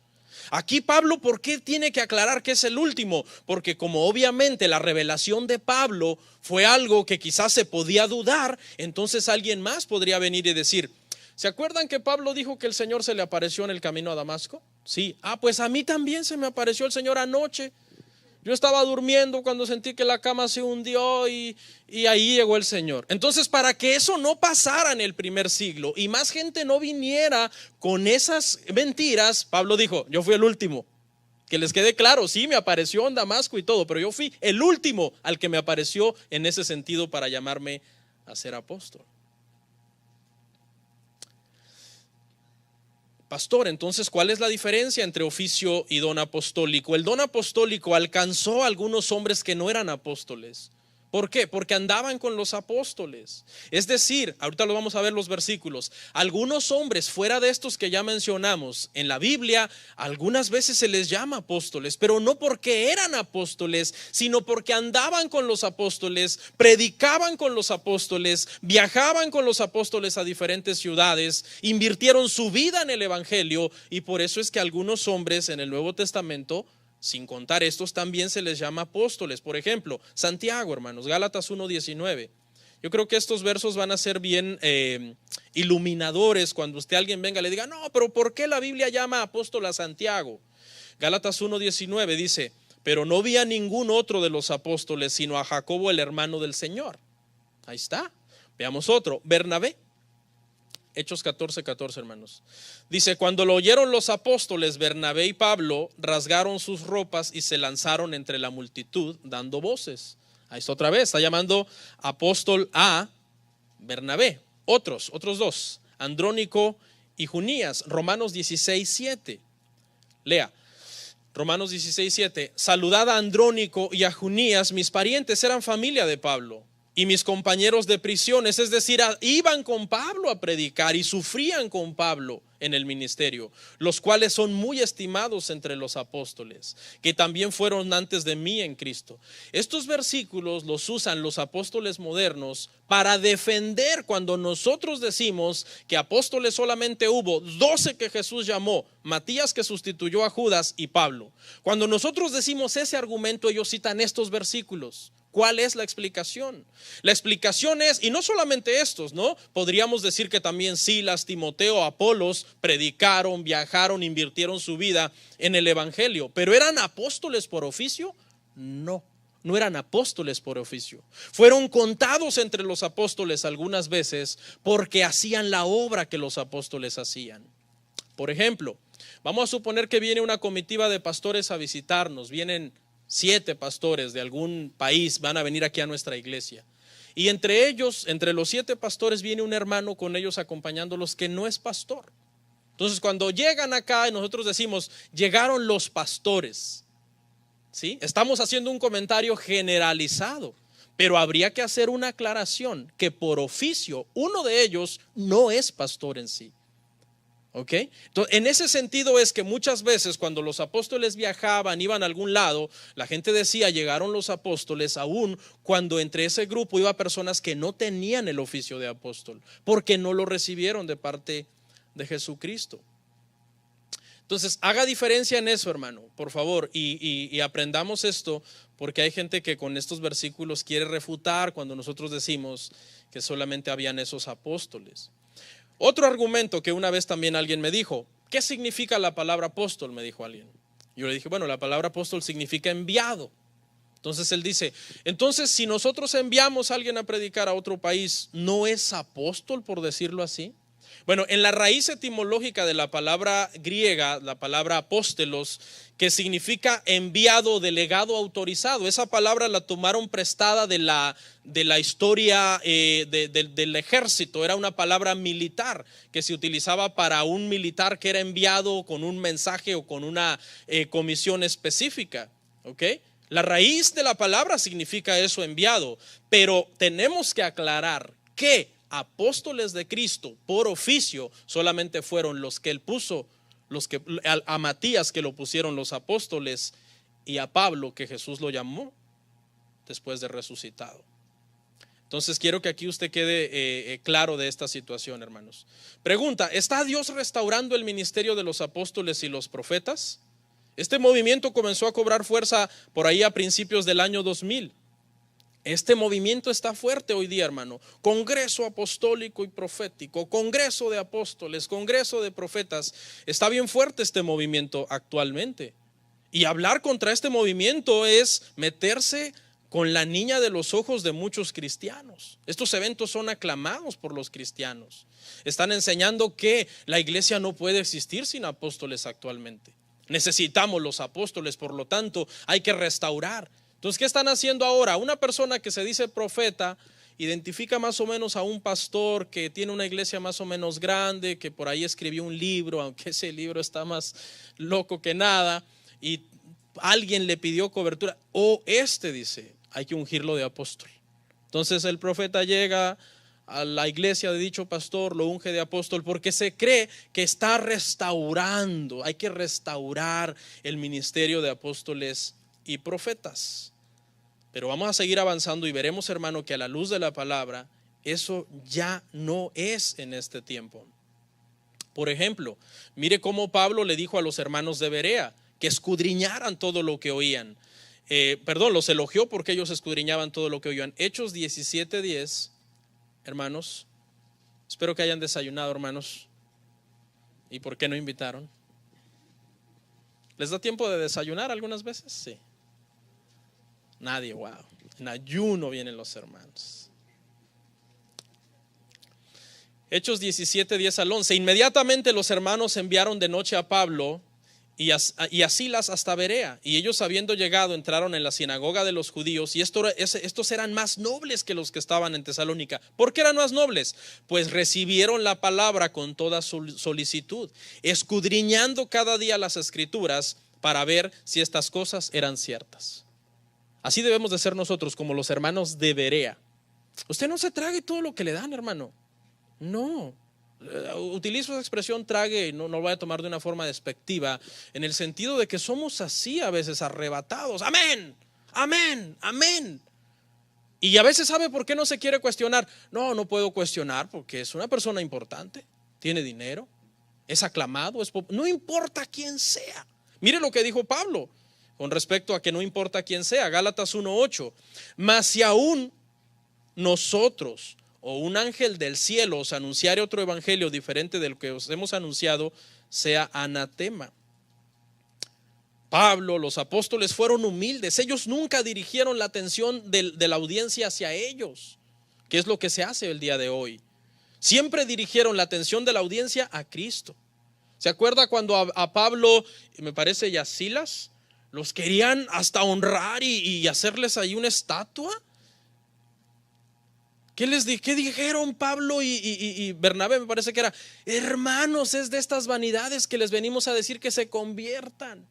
Aquí Pablo, ¿por qué tiene que aclarar que es el último? Porque como obviamente la revelación de Pablo fue algo que quizás se podía dudar, entonces alguien más podría venir y decir, ¿se acuerdan que Pablo dijo que el Señor se le apareció en el camino a Damasco? Sí. Pues a mí también se me apareció el Señor anoche. Yo estaba durmiendo cuando sentí que la cama se hundió y ahí llegó el Señor. Entonces, para que eso no pasara en el primer siglo y más gente no viniera con esas mentiras, Pablo dijo, yo fui el último. Que les quede claro, sí, me apareció en Damasco y todo, pero yo fui el último al que me apareció en ese sentido para llamarme a ser apóstol. Pastor, entonces, ¿cuál es la diferencia entre oficio y don apostólico? El don apostólico alcanzó a algunos hombres que no eran apóstoles. ¿Por qué? Porque andaban con los apóstoles. Es decir, ahorita lo vamos a ver los versículos. Algunos hombres fuera de estos que ya mencionamos en la Biblia, algunas veces se les llama apóstoles, pero no porque eran apóstoles, sino porque andaban con los apóstoles, predicaban con los apóstoles, viajaban con los apóstoles a diferentes ciudades, invirtieron su vida en el evangelio, y por eso es que algunos hombres en el Nuevo Testamento, sin contar estos, también se les llama apóstoles. Por ejemplo, Santiago, hermanos, Gálatas 1:19. Yo creo que estos versos van a ser bien iluminadores cuando alguien venga y le diga, no, pero ¿por qué la Biblia llama apóstol a Santiago? Gálatas 1:19 dice, pero no vi a ningún otro de los apóstoles, sino a Jacobo, el hermano del Señor. Ahí está. Veamos otro, Bernabé. Hechos 14:14, hermanos. Dice, cuando lo oyeron los apóstoles, Bernabé y Pablo rasgaron sus ropas y se lanzaron entre la multitud dando voces. Ahí está otra vez, está llamando apóstol a Bernabé. Otros dos, Andrónico y Junías. Romanos 16:7. Lea. Romanos 16:7. Saludad a Andrónico y a Junías, mis parientes, eran familia de Pablo. Y mis compañeros de prisiones, es decir, iban con Pablo a predicar y sufrían con Pablo en el ministerio, los cuales son muy estimados entre los apóstoles, que también fueron antes de mí en Cristo. Estos versículos los usan los apóstoles modernos para defender cuando nosotros decimos que apóstoles solamente hubo 12 que Jesús llamó, Matías que sustituyó a Judas y Pablo. Cuando nosotros decimos ese argumento, ellos citan estos versículos. ¿Cuál es la explicación? La explicación es, y no solamente estos, ¿no? Podríamos decir que también Silas, Timoteo, Apolos predicaron, viajaron, invirtieron su vida en el evangelio, pero ¿eran apóstoles por oficio? No eran apóstoles por oficio. Fueron contados entre los apóstoles algunas veces porque hacían la obra que los apóstoles hacían. Por ejemplo, vamos a suponer que viene una comitiva de pastores a visitarnos, vienen 7 pastores de algún país, van a venir aquí a nuestra iglesia. Y entre ellos, entre los 7 pastores, viene un hermano con ellos acompañándolos que no es pastor. Entonces, cuando llegan acá y nosotros decimos, llegaron los pastores, ¿sí? Estamos haciendo un comentario generalizado, pero habría que hacer una aclaración que por oficio uno de ellos no es pastor en sí. ¿Ok? Entonces, en ese sentido es que muchas veces cuando los apóstoles viajaban, iban a algún lado, la gente decía, llegaron los apóstoles, aún cuando entre ese grupo iba personas que no tenían el oficio de apóstol, porque no lo recibieron de parte de Jesucristo. Entonces, haga diferencia en eso, hermano, por favor, y aprendamos esto, porque hay gente que con estos versículos quiere refutar cuando nosotros decimos que solamente habían esos apóstoles. Otro argumento que una vez también alguien me dijo, ¿qué significa la palabra apóstol? Me dijo alguien. Yo le dije, bueno, la palabra apóstol significa enviado. Entonces él dice, entonces si nosotros enviamos a alguien a predicar a otro país, ¿no es apóstol, por decirlo así? Bueno, en la raíz etimológica de la palabra griega, la palabra apóstelos, que significa enviado, delegado, autorizado, esa palabra la tomaron prestada de la historia del ejército. Era una palabra militar que se utilizaba para un militar que era enviado con un mensaje o con una comisión específica, ¿ok? La raíz de la palabra significa eso, enviado, pero tenemos que aclarar que apóstoles de Cristo por oficio solamente fueron los que él puso, a Matías que lo pusieron los apóstoles, y a Pablo que Jesús lo llamó después de resucitado. Entonces quiero que aquí usted quede claro de esta situación, hermanos. Pregunta, ¿está Dios restaurando el ministerio de los apóstoles y los profetas? Este movimiento comenzó a cobrar fuerza por ahí a principios del año 2000. Este movimiento está fuerte hoy día, hermano. Congreso apostólico y profético, congreso de apóstoles, congreso de profetas. Está bien fuerte este movimiento actualmente. Y hablar contra este movimiento es meterse con la niña de los ojos de muchos cristianos. Estos eventos son aclamados por los cristianos. Están enseñando que la iglesia no puede existir sin apóstoles actualmente. Necesitamos los apóstoles, por lo tanto, hay que restaurar. Entonces, ¿qué están haciendo ahora? Una persona que se dice profeta identifica más o menos a un pastor que tiene una iglesia más o menos grande, que por ahí escribió un libro, aunque ese libro está más loco que nada, y alguien le pidió cobertura. Dice, hay que ungirlo de apóstol. Entonces el profeta llega a la iglesia de dicho pastor, lo unge de apóstol, porque se cree que está restaurando. Hay que restaurar el ministerio de apóstoles y profetas. Pero vamos a seguir avanzando y veremos, hermano, que a la luz de la palabra eso ya no es en este tiempo. Por ejemplo, mire cómo Pablo le dijo a los hermanos de Berea que escudriñaran todo lo que oían. Los elogió porque ellos escudriñaban todo lo que oían. Hechos 17:10, hermanos, espero que hayan desayunado, hermanos. ¿Y por qué no invitaron? ¿Les da tiempo de desayunar algunas veces? Sí. Nadie, wow. En ayuno vienen los hermanos. Hechos 17:10 al 11. Inmediatamente los hermanos enviaron de noche a Pablo y a Silas hasta Berea. Y ellos, habiendo llegado, entraron en la sinagoga de los judíos. Y estos eran más nobles que los que estaban en Tesalónica. ¿Por qué eran más nobles? Pues recibieron la palabra con toda solicitud, escudriñando cada día las escrituras para ver si estas cosas eran ciertas. Así debemos de ser nosotros, como los hermanos de Berea. Usted no se trague todo lo que le dan, hermano. No. Utilizo esa expresión trague, no lo voy a tomar de una forma despectiva, en el sentido de que somos así a veces arrebatados. Amén, amén, amén. Y a veces, ¿sabe por qué no se quiere cuestionar? No puedo cuestionar porque es una persona importante, tiene dinero, es aclamado, no importa quién sea. Mire lo que dijo Pablo con respecto a que no importa quién sea, Gálatas 1:8. Mas si aún nosotros o un ángel del cielo os anunciare otro evangelio diferente del que os hemos anunciado, sea anatema. Pablo, los apóstoles fueron humildes. Ellos nunca dirigieron la atención de la audiencia hacia ellos, que es lo que se hace el día de hoy. Siempre dirigieron la atención de la audiencia a Cristo. ¿Se acuerda cuando a Pablo, me parece, y a Silas los querían hasta honrar y hacerles ahí una estatua? ¿Qué dijeron Pablo y Bernabé? Me parece que era: hermanos, es de estas vanidades que les venimos a decir que se conviertan.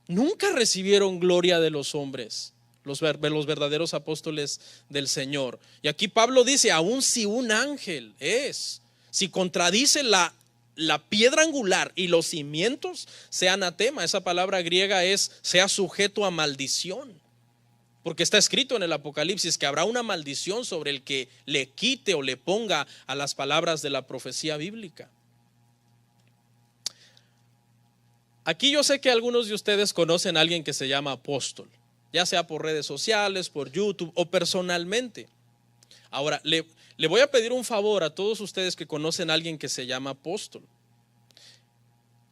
Nunca recibieron gloria de los hombres, los verdaderos apóstoles del Señor. Y aquí Pablo dice: aun si un ángel si contradice la piedra angular y los cimientos, sea anatema. Esa palabra griega es sea sujeto a maldición, porque está escrito en el Apocalipsis que habrá una maldición sobre el que le quite o le ponga a las palabras de la profecía bíblica. Aquí yo sé que algunos de ustedes conocen a alguien que se llama apóstol, ya sea por redes sociales, por YouTube o personalmente. Ahora, le voy a pedir un favor a todos ustedes que conocen a alguien que se llama apóstol.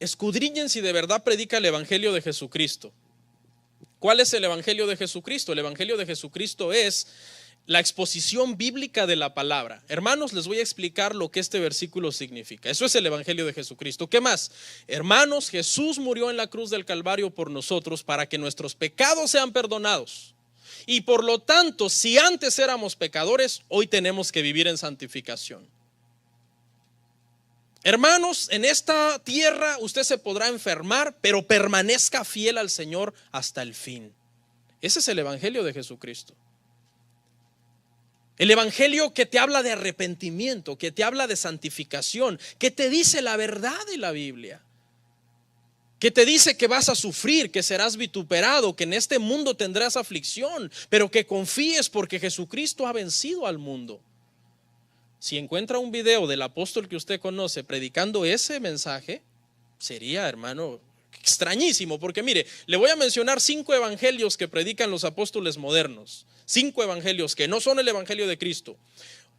Escudriñen si de verdad predica el evangelio de Jesucristo. ¿Cuál es el Evangelio de Jesucristo? El Evangelio de Jesucristo es la exposición bíblica de la palabra. Hermanos, les voy a explicar lo que este versículo significa. Eso es el Evangelio de Jesucristo. ¿Qué más? Hermanos, Jesús murió en la cruz del Calvario por nosotros para que nuestros pecados sean perdonados. Y por lo tanto, si antes éramos pecadores, hoy tenemos que vivir en santificación. Hermanos, en esta tierra usted se podrá enfermar, pero permanezca fiel al Señor hasta el fin. Ese es el Evangelio de Jesucristo. El Evangelio que te habla de arrepentimiento, que te habla de santificación, que te dice la verdad de la Biblia, que te dice que vas a sufrir, que serás vituperado, que en este mundo tendrás aflicción, pero que confíes porque Jesucristo ha vencido al mundo. Si encuentra un video del apóstol que usted conoce predicando ese mensaje, sería, hermano, extrañísimo, porque mire, le voy a mencionar 5 evangelios que predican los apóstoles modernos, 5 evangelios que no son el Evangelio de Cristo.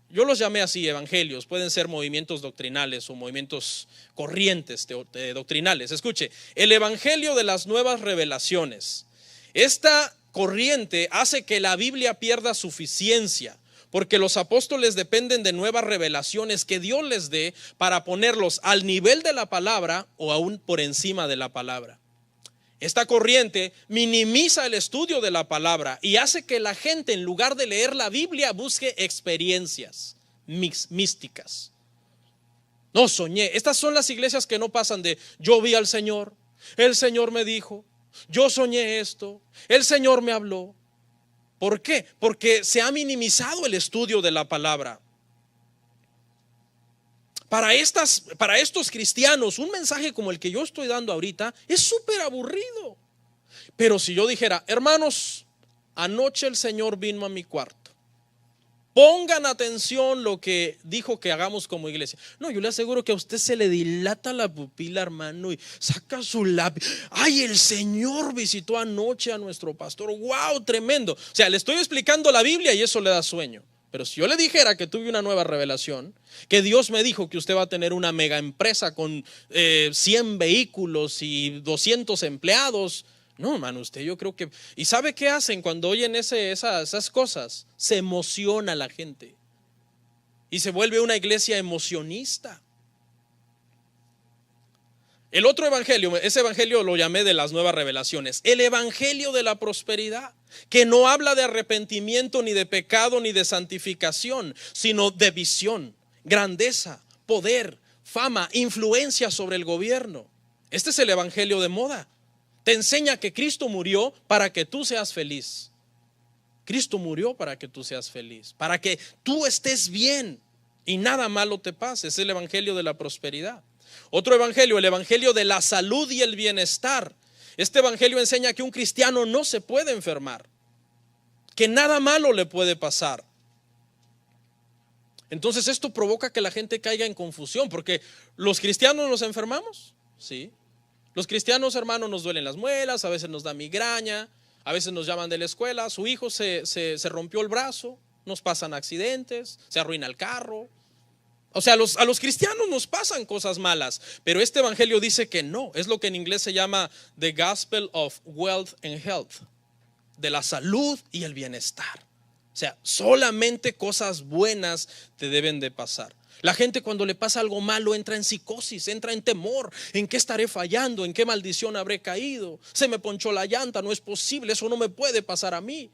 Yo los llamé así, evangelios, pueden ser movimientos doctrinales o movimientos corrientes doctrinales. Escuche, el Evangelio de las nuevas revelaciones. Esta corriente hace que la Biblia pierda suficiencia, porque los apóstoles dependen de nuevas revelaciones que Dios les dé para ponerlos al nivel de la palabra o aún por encima de la palabra. Esta corriente minimiza el estudio de la palabra y hace que la gente, en lugar de leer la Biblia, busque experiencias místicas. No, soñé. Estas son las iglesias que no pasan de yo vi al Señor, el Señor me dijo, yo soñé esto, el Señor me habló. ¿Por qué? Porque se ha minimizado el estudio de la palabra. Para estos cristianos, un mensaje como el que yo estoy dando ahorita es súper aburrido. Pero si yo dijera, hermanos, anoche el Señor vino a mi cuarto, pongan atención lo que dijo que hagamos como iglesia. No, yo le aseguro que a usted se le dilata la pupila, hermano, y saca su lápiz. Ay, el Señor visitó anoche a nuestro pastor. Wow, tremendo. O sea, le estoy explicando la Biblia y eso le da sueño. Pero si yo le dijera que tuve una nueva revelación, que Dios me dijo que usted va a tener una mega empresa con 100 vehículos y 200 empleados, no, hermano, usted yo creo que... ¿Y sabe qué hacen cuando oyen esas cosas? Se emociona la gente y se vuelve una iglesia emocionista. El otro evangelio, ese evangelio lo llamé de las nuevas revelaciones, el evangelio de la prosperidad, que no habla de arrepentimiento, ni de pecado, ni de santificación, sino de visión, grandeza, poder, fama, influencia sobre el gobierno. Este es el evangelio de moda. Te enseña que Cristo murió para que tú seas feliz. Cristo murió para que tú seas feliz, para que tú estés bien y nada malo te pase. Es el evangelio de la prosperidad. Otro evangelio, el evangelio de la salud y el bienestar. Este evangelio enseña que un cristiano no se puede enfermar, que nada malo le puede pasar. Entonces esto provoca que la gente caiga en confusión, porque los cristianos nos enfermamos, sí. Los cristianos, hermanos, nos duelen las muelas, a veces nos da migraña, a veces nos llaman de la escuela, su hijo se rompió el brazo, nos pasan accidentes, se arruina el carro. O sea, a los cristianos nos pasan cosas malas, pero este evangelio dice que no. Es lo que en inglés se llama The Gospel of Wealth and Health, de la salud y el bienestar. O sea, solamente cosas buenas te deben de pasar. La gente cuando le pasa algo malo entra en psicosis, entra en temor. ¿En qué estaré fallando? ¿En qué maldición habré caído? Se me ponchó la llanta, no es posible, eso no me puede pasar a mí.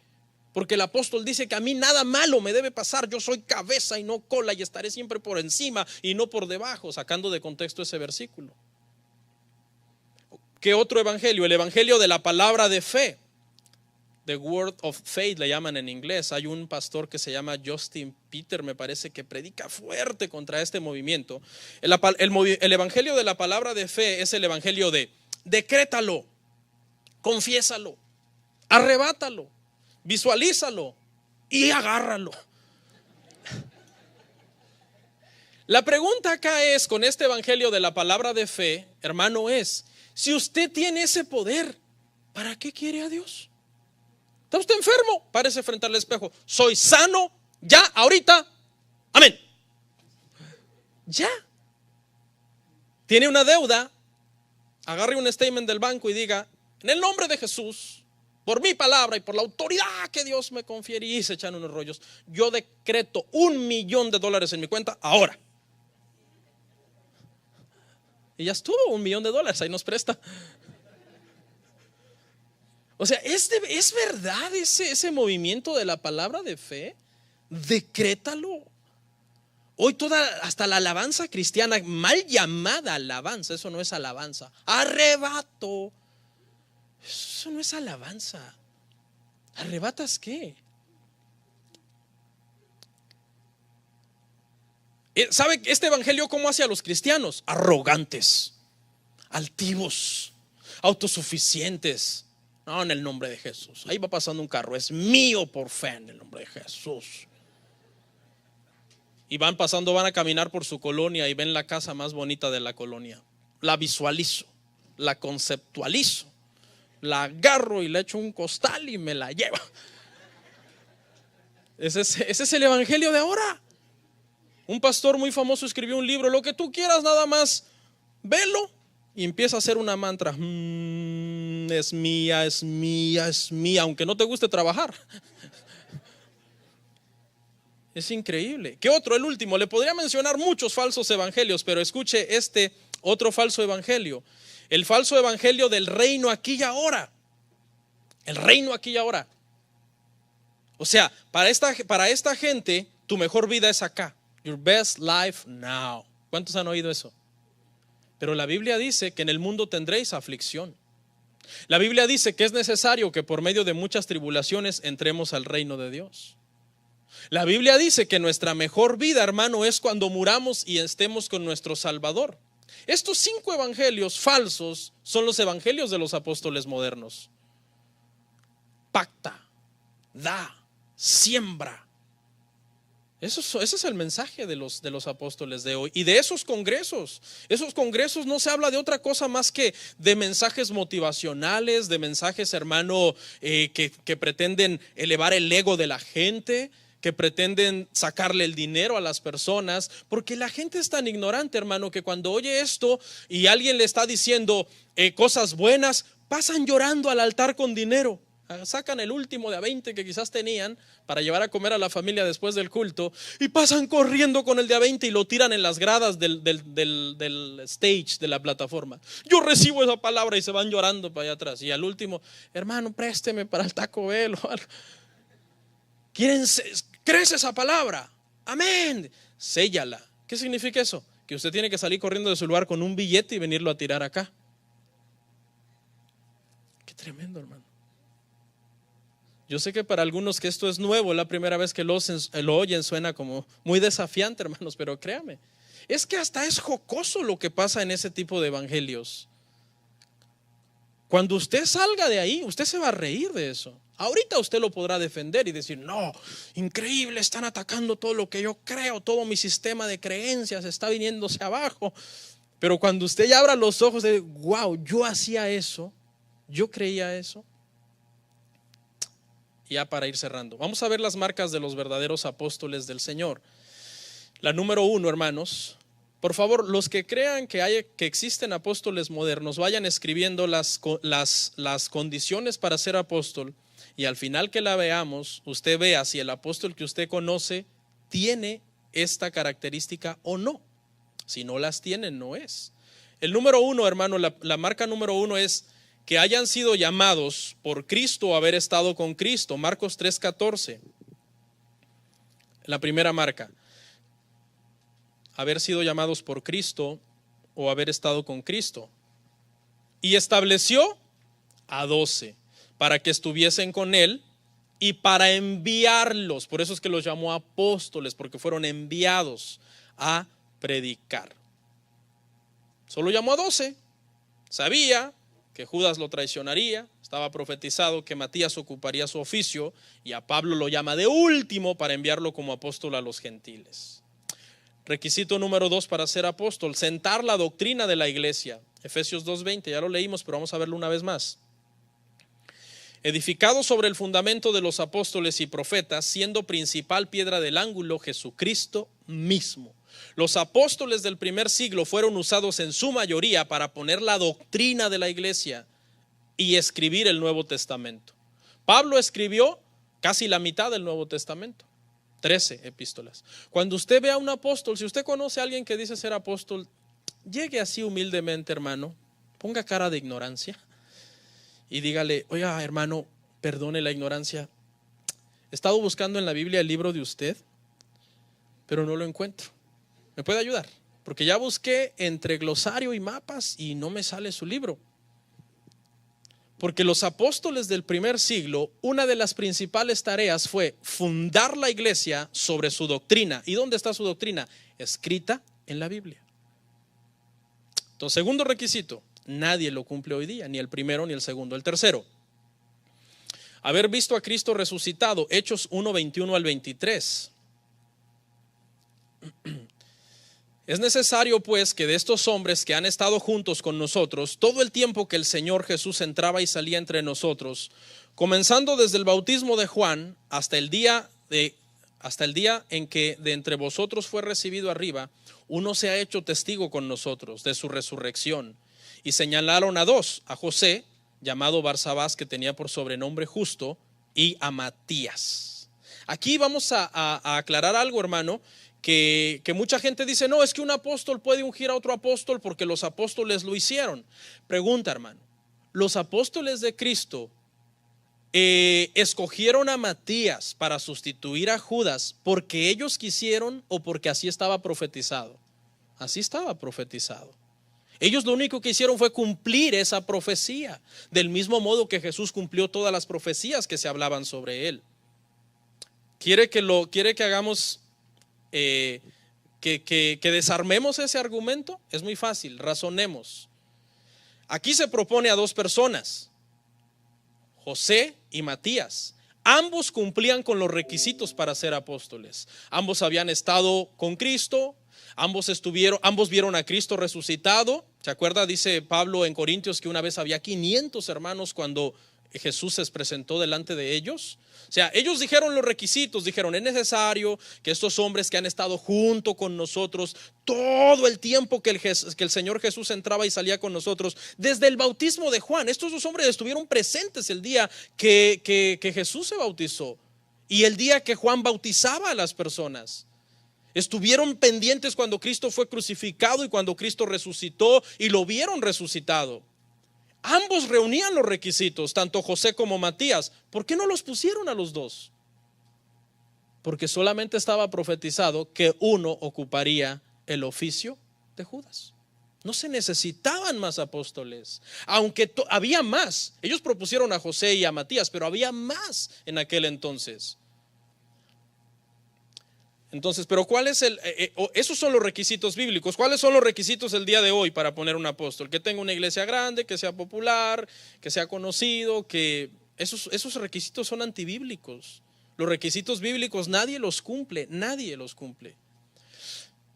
Porque el apóstol dice que a mí nada malo me debe pasar, yo soy cabeza y no cola y estaré siempre por encima y no por debajo, sacando de contexto ese versículo. ¿Qué otro evangelio? El evangelio de la palabra de fe. The Word of Faith le llaman en inglés. Hay un pastor que se llama Justin Peter, me parece, que predica fuerte contra este movimiento. El evangelio de la palabra de fe es el evangelio de decrétalo, confiésalo, arrebátalo, visualízalo y agárralo. La pregunta acá es, con este evangelio de la palabra de fe, hermano, es: si usted tiene ese poder, ¿para qué quiere a Dios? ¿Está usted enfermo? Párese frente al espejo. Soy sano ya, ahorita. Amén. Ya. Tiene una deuda. Agarre un statement del banco y diga: en el nombre de Jesús, por mi palabra y por la autoridad que Dios me confiere, y se echan unos rollos. Yo decreto $1,000,000 en mi cuenta ahora. Y ya estuvo, $1,000,000, ahí nos presta. O sea, es verdad ese movimiento de la palabra de fe. Decrétalo. Hoy hasta la alabanza cristiana, mal llamada alabanza, eso no es alabanza. Arrebato. Eso no es alabanza. ¿Arrebatas qué? ¿Sabe este evangelio cómo hace a los cristianos? Arrogantes, altivos, autosuficientes. No, en el nombre de Jesús. Ahí va pasando un carro, es mío por fe en el nombre de Jesús. Y van a caminar por su colonia y ven la casa más bonita de la colonia. La visualizo, la conceptualizo, la agarro y le echo un costal y me la llevo. Ese es el evangelio de ahora. Un pastor muy famoso escribió un libro: lo que tú quieras, nada más velo, y empieza a hacer una mantra. Es mía, es mía, es mía, aunque no te guste trabajar. Es increíble. ¿Qué otro? El último. Le podría mencionar muchos falsos evangelios, pero escuche este otro falso evangelio. El falso evangelio del reino aquí y ahora. El reino aquí y ahora. O sea, para esta gente, tu mejor vida es acá. Your best life now. ¿Cuántos han oído eso? Pero la Biblia dice que en el mundo tendréis aflicción. La Biblia dice que es necesario que por medio de muchas tribulaciones entremos al reino de Dios. La Biblia dice que nuestra mejor vida, hermano, es cuando muramos y estemos con nuestro Salvador. Estos 5 evangelios falsos son los evangelios de los apóstoles modernos. Pacta, da, siembra. Ese es el mensaje de los apóstoles de hoy. Y de esos congresos no se habla de otra cosa más que de mensajes motivacionales, de mensajes, hermano, que pretenden elevar el ego de la gente, que pretenden sacarle el dinero a las personas, porque la gente es tan ignorante, hermano, que cuando oye esto y alguien le está diciendo cosas buenas, pasan llorando al altar con dinero. Sacan el último de a 20 que quizás tenían para llevar a comer a la familia después del culto, y pasan corriendo con el de a 20 y lo tiran en las gradas del stage, de la plataforma. Yo recibo esa palabra, y se van llorando para allá atrás. Y al último: hermano, présteme para el Taco Bell o algo. ¿Crees esa palabra? Amén. Séllala. ¿Qué significa eso? Que usted tiene que salir corriendo de su lugar con un billete y venirlo a tirar acá. Qué tremendo, hermano. Yo sé que para algunos que esto es nuevo, la primera vez que lo oyen suena como muy desafiante, hermanos, pero créame, es que hasta es jocoso lo que pasa en ese tipo de evangelios. Cuando usted salga de ahí, usted se va a reír de eso. Ahorita usted lo podrá defender y decir: no, increíble, están atacando todo lo que yo creo, todo mi sistema de creencias está viniéndose abajo. Pero cuando usted ya abra los ojos de: wow, yo hacía eso, yo creía eso. Ya para ir cerrando, vamos a ver las marcas de los verdaderos apóstoles del Señor. La número 1, hermanos, por favor, los que crean que existen apóstoles modernos, vayan escribiendo las condiciones para ser apóstol, y al final que la veamos, usted vea si el apóstol que usted conoce tiene esta característica o no. Si no las tiene, no es. El número 1, hermano, la marca número 1 es que hayan sido llamados por Cristo o haber estado con Cristo. Marcos 3:14. La primera marca: haber sido llamados por Cristo o haber estado con Cristo. Y estableció a 12 para que estuviesen con él y para enviarlos. Por eso es que los llamó apóstoles, porque fueron enviados a predicar. Solo llamó a 12. Sabía que Judas lo traicionaría, estaba profetizado que Matías ocuparía su oficio, y a Pablo lo llama de último para enviarlo como apóstol a los gentiles. Requisito número 2 para ser apóstol: sentar la doctrina de la iglesia. Efesios 2:20, ya lo leímos, pero vamos a verlo una vez más. Edificado sobre el fundamento de los apóstoles y profetas, siendo principal piedra del ángulo Jesucristo mismo. Los apóstoles del primer siglo fueron usados en su mayoría para poner la doctrina de la iglesia y escribir el Nuevo Testamento. Pablo escribió casi la mitad del Nuevo Testamento, 13 epístolas. Cuando usted ve a un apóstol, si usted conoce a alguien que dice ser apóstol, llegue así humildemente, hermano, ponga cara de ignorancia y dígale: oiga, hermano, perdone la ignorancia, he estado buscando en la Biblia el libro de usted, pero no lo encuentro. ¿Me puede ayudar? Porque ya busqué entre glosario y mapas y no me sale su libro. Porque los apóstoles del primer siglo, una de las principales tareas fue fundar la iglesia sobre su doctrina. ¿Y dónde está su doctrina? Escrita en la Biblia. Entonces, segundo requisito, nadie lo cumple hoy día, ni el primero ni el segundo. El tercero, haber visto a Cristo resucitado, Hechos 1, 21 al 23. Es necesario pues que de estos hombres que han estado juntos con nosotros todo el tiempo que el Señor Jesús entraba y salía entre nosotros, comenzando desde el bautismo de Juan hasta el día en que de entre vosotros fue recibido arriba, uno se ha hecho testigo con nosotros de su resurrección. Y señalaron a dos: a José, llamado Barsabás, que tenía por sobrenombre Justo, y a Matías. Aquí vamos a aclarar algo, hermano, que mucha gente dice: no, es que un apóstol puede ungir a otro apóstol porque los apóstoles lo hicieron. Pregunta, hermano, ¿los apóstoles de Cristo escogieron a Matías para sustituir a Judas porque ellos quisieron o porque así estaba profetizado? Así estaba profetizado. Ellos lo único que hicieron fue cumplir esa profecía, del mismo modo que Jesús cumplió todas las profecías que se hablaban sobre él. ¿Quiere que hagamos que desarmemos ese argumento? Es muy fácil, razonemos. Aquí se propone a dos personas, José y Matías. Ambos cumplían con los requisitos para ser apóstoles. Ambos habían estado con Cristo, ambos vieron a Cristo resucitado. ¿Se acuerda? Dice Pablo en Corintios que una vez había 500 hermanos cuando Jesús se presentó delante de ellos. O sea, ellos dijeron los requisitos, dijeron: es necesario que estos hombres que han estado junto con nosotros todo el tiempo que el Señor Jesús entraba y salía con nosotros, desde el bautismo de Juan, estos dos hombres estuvieron presentes el día que Jesús se bautizó y el día que Juan bautizaba a las personas. Estuvieron pendientes cuando Cristo fue crucificado y cuando Cristo resucitó y lo vieron resucitado. Ambos reunían los requisitos, tanto José como Matías. ¿Por qué no los pusieron a los dos? Porque solamente estaba profetizado que uno ocuparía el oficio de Judas. No se necesitaban más apóstoles, aunque había más. Ellos propusieron a José y a Matías, pero había más en aquel entonces. Entonces, pero ¿cuál es esos son los requisitos bíblicos? ¿Cuáles son los requisitos el día de hoy para poner un apóstol? Que tenga una iglesia grande, que sea popular, que sea conocido, que esos requisitos son antibíblicos. Los requisitos bíblicos nadie los cumple, nadie los cumple.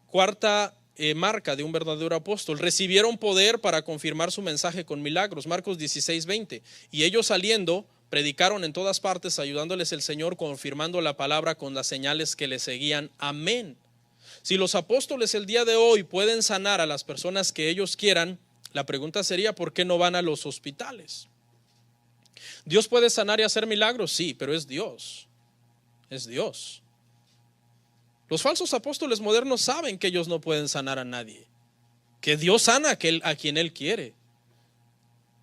Cuarta marca de un verdadero apóstol: recibieron poder para confirmar su mensaje con milagros. Marcos 16:20. Y ellos saliendo predicaron en todas partes, ayudándoles el Señor, confirmando la palabra con las señales que le seguían. Amén. Si los apóstoles el día de hoy pueden sanar a las personas que ellos quieran, la pregunta sería: ¿por qué no van a los hospitales? ¿Dios puede sanar y hacer milagros? Sí, pero es Dios. Es Dios. Los falsos apóstoles modernos saben que ellos no pueden sanar a nadie, que Dios sana a quien Él quiere.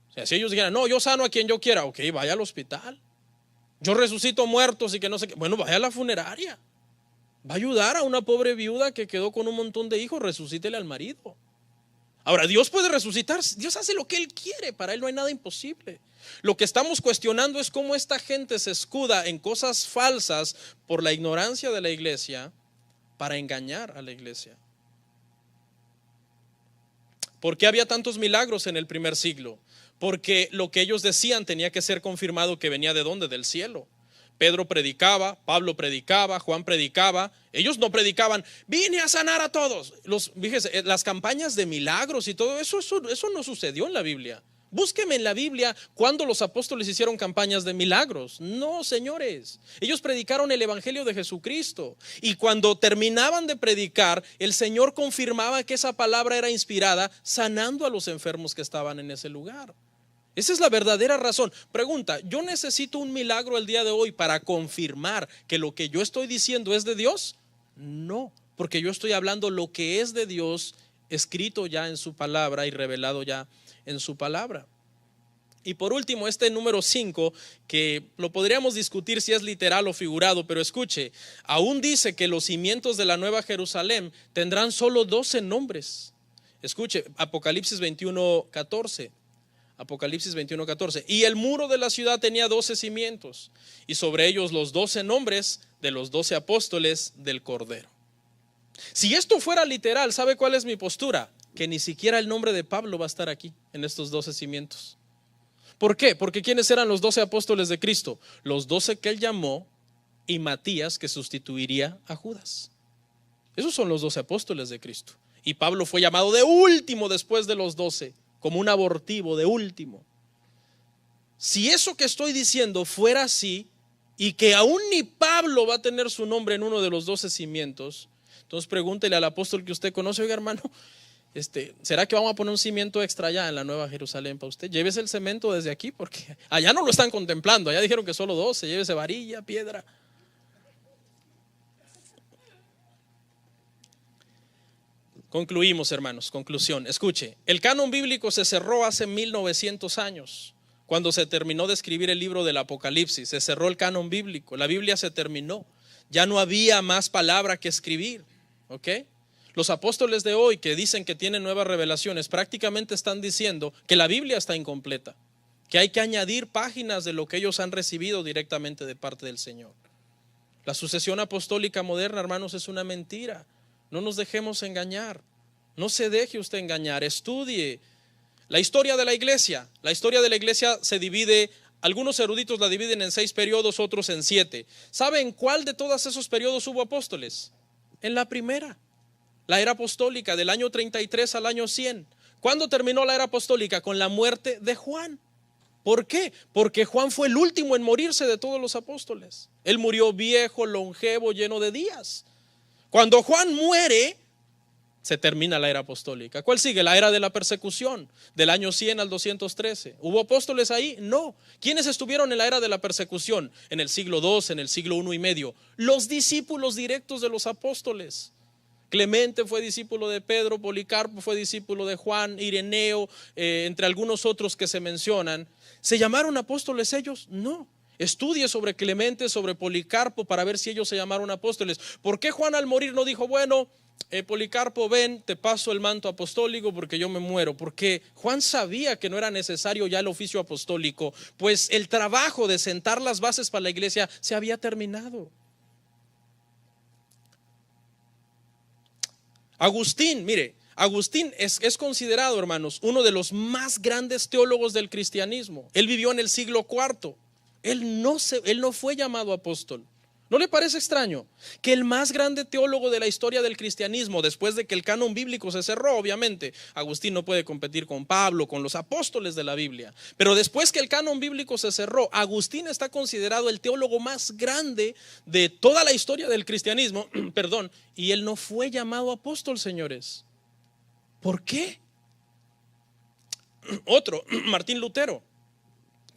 O sea, si ellos dijeran: no, yo sano a quien yo quiera, ok, vaya al hospital. Yo resucito muertos y que no sé qué. Bueno, vaya a la funeraria. Va a ayudar a una pobre viuda que quedó con un montón de hijos, resucítele al marido. Ahora, Dios puede resucitar, Dios hace lo que Él quiere, para Él no hay nada imposible. Lo que estamos cuestionando es cómo esta gente se escuda en cosas falsas por la ignorancia de la iglesia para engañar a la iglesia. ¿Por qué había tantos milagros en el primer siglo? Porque lo que ellos decían tenía que ser confirmado que venía de ¿dónde? Del cielo. Pedro predicaba, Pablo predicaba, Juan predicaba. Ellos no predicaban: vine a sanar a todos. Fíjese, las campañas de milagros y todo eso no sucedió en la Biblia. Búsqueme en la Biblia cuando los apóstoles hicieron campañas de milagros. No, señores, ellos predicaron el evangelio de Jesucristo, y cuando terminaban de predicar, el Señor confirmaba que esa palabra era inspirada, sanando a los enfermos que estaban en ese lugar. Esa es la verdadera razón. Pregunta, ¿yo necesito un milagro el día de hoy para confirmar que lo que yo estoy diciendo es de Dios? No, porque yo estoy hablando lo que es de Dios, escrito ya en su palabra y revelado ya en su palabra. Y por último, este número 5, que lo podríamos discutir si es literal o figurado, pero escuche, aún dice que los cimientos de la Nueva Jerusalén tendrán solo 12 nombres. Escuche, Apocalipsis 21:14. Apocalipsis 21:14. Y el muro de la ciudad tenía 12 cimientos, y sobre ellos los 12 nombres de los 12 apóstoles del Cordero. Si esto fuera literal, ¿sabe cuál es mi postura? Que ni siquiera el nombre de Pablo va a estar aquí en estos 12 cimientos. ¿Por qué? Porque ¿quiénes eran los 12 apóstoles de Cristo? Los 12 que él llamó y Matías, que sustituiría a Judas. Esos son los 12 apóstoles de Cristo. Y Pablo fue llamado de último después de los 12, como un abortivo de último. Si eso que estoy diciendo fuera así, y que aún ni Pablo va a tener su nombre en uno de los 12 cimientos, entonces pregúntele al apóstol que usted conoce: oiga, hermano, ¿será que vamos a poner un cimiento extra allá en la Nueva Jerusalén para usted? Llévese el cemento desde aquí, porque allá no lo están contemplando. Allá dijeron que solo 12, llévese varilla, piedra. Concluimos, hermanos, conclusión. Escuche, el canon bíblico se cerró hace 1900 años. Cuando se terminó de escribir el libro del Apocalipsis, se cerró el canon bíblico. La Biblia se terminó. Ya no había más palabra que escribir. ¿Ok? Los apóstoles de hoy que dicen que tienen nuevas revelaciones prácticamente están diciendo que la Biblia está incompleta, que hay que añadir páginas de lo que ellos han recibido directamente de parte del Señor. La sucesión apostólica moderna, hermanos, es una mentira. No nos dejemos engañar. No se deje usted engañar. Estudie la historia de la iglesia. La historia de la iglesia se divide, algunos eruditos la dividen en 6 periodos, otros en 7. ¿Sabe en cuál de todos esos periodos hubo apóstoles? En la primera. La era apostólica, del año 33 al año 100. ¿Cuándo terminó la era apostólica? Con la muerte de Juan. ¿Por qué? Porque Juan fue el último en morirse de todos los apóstoles. Él murió viejo, longevo, lleno de días. Cuando Juan muere, se termina la era apostólica. ¿Cuál sigue? La era de la persecución, del año 100 al 213. ¿Hubo apóstoles ahí? No. ¿Quiénes estuvieron en la era de la persecución? En el siglo II, en el siglo I y medio. Los discípulos directos de los apóstoles. Clemente fue discípulo de Pedro, Policarpo fue discípulo de Juan, Ireneo, entre algunos otros que se mencionan. ¿Se llamaron apóstoles ellos? No. Estudie sobre Clemente, sobre Policarpo, para ver si ellos se llamaron apóstoles. ¿Por qué Juan al morir no dijo: bueno, Policarpo, ven, te paso el manto apostólico porque yo me muero? Porque Juan sabía que no era necesario ya el oficio apostólico, pues el trabajo de sentar las bases para la iglesia se había terminado. Agustín, mire, Agustín es considerado, hermanos, uno de los más grandes teólogos del cristianismo. Él vivió en el siglo IV. Él no fue llamado apóstol. ¿No le parece extraño que el más grande teólogo de la historia del cristianismo, después de que el canon bíblico se cerró, obviamente Agustín no puede competir con Pablo, con los apóstoles de la Biblia, pero después que el canon bíblico se cerró, Agustín está considerado el teólogo más grande de toda la historia del cristianismo, perdón, y él no fue llamado apóstol, señores? ¿Por qué? Otro, Martín Lutero.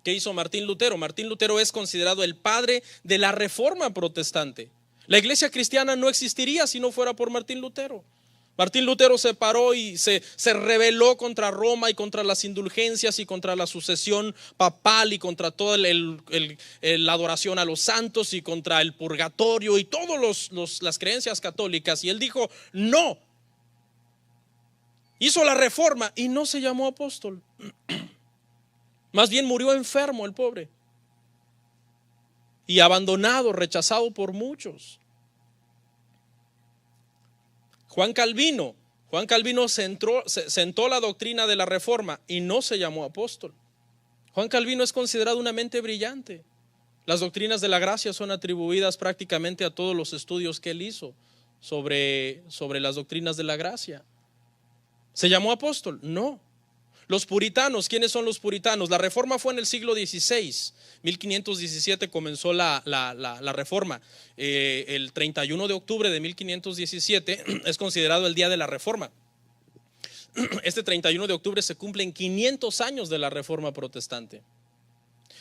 ¿Qué hizo Martín Lutero? Martín Lutero es considerado el padre de la Reforma protestante. La iglesia cristiana no existiría si no fuera por Martín Lutero. Martín Lutero se paró y se rebeló contra Roma y contra las indulgencias y contra la sucesión papal y contra toda la adoración a los santos y contra el purgatorio y todas las creencias católicas. Y él dijo: no. Hizo la reforma y no se llamó apóstol. Más bien murió enfermo el pobre y abandonado, rechazado por muchos. Juan Calvino sentó la doctrina de la reforma y no se llamó apóstol. Juan Calvino es considerado una mente brillante. Las doctrinas de la gracia son atribuidas prácticamente a todos los estudios que él hizo sobre las doctrinas de la gracia. ¿Se llamó apóstol? No. Los puritanos, ¿quiénes son los puritanos? La reforma fue en el siglo XVI, 1517 comenzó la reforma. El 31 de octubre de 1517 es considerado el día de la reforma. Este 31 de octubre se cumplen 500 años de la Reforma Protestante.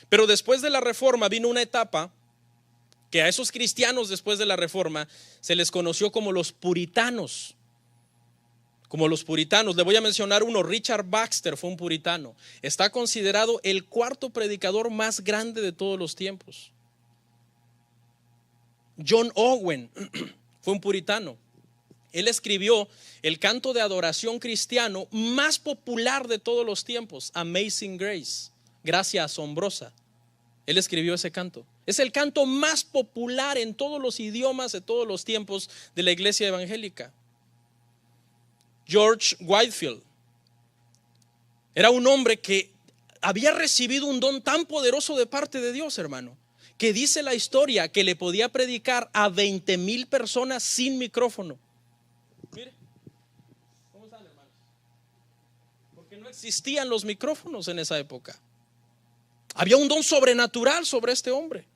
Pero después de la Reforma vino una etapa que a esos cristianos después de la Reforma se les conoció como los puritanos. Como los puritanos. Le voy a mencionar uno. Richard Baxter fue un puritano. Está considerado el cuarto predicador más grande de todos los tiempos. John Owen fue un puritano. Él escribió el canto de adoración cristiano más popular de todos los tiempos, Amazing Grace, Gracia Asombrosa. Él escribió ese canto. Es el canto más popular en todos los idiomas de todos los tiempos de la iglesia evangélica. George Whitefield era un hombre que había recibido un don tan poderoso de parte de Dios, hermano, que dice la historia que le podía predicar a 20,000 personas sin micrófono. Mire, ¿cómo están, hermanos? Porque no existían los micrófonos en esa época. Había un don sobrenatural sobre este hombre.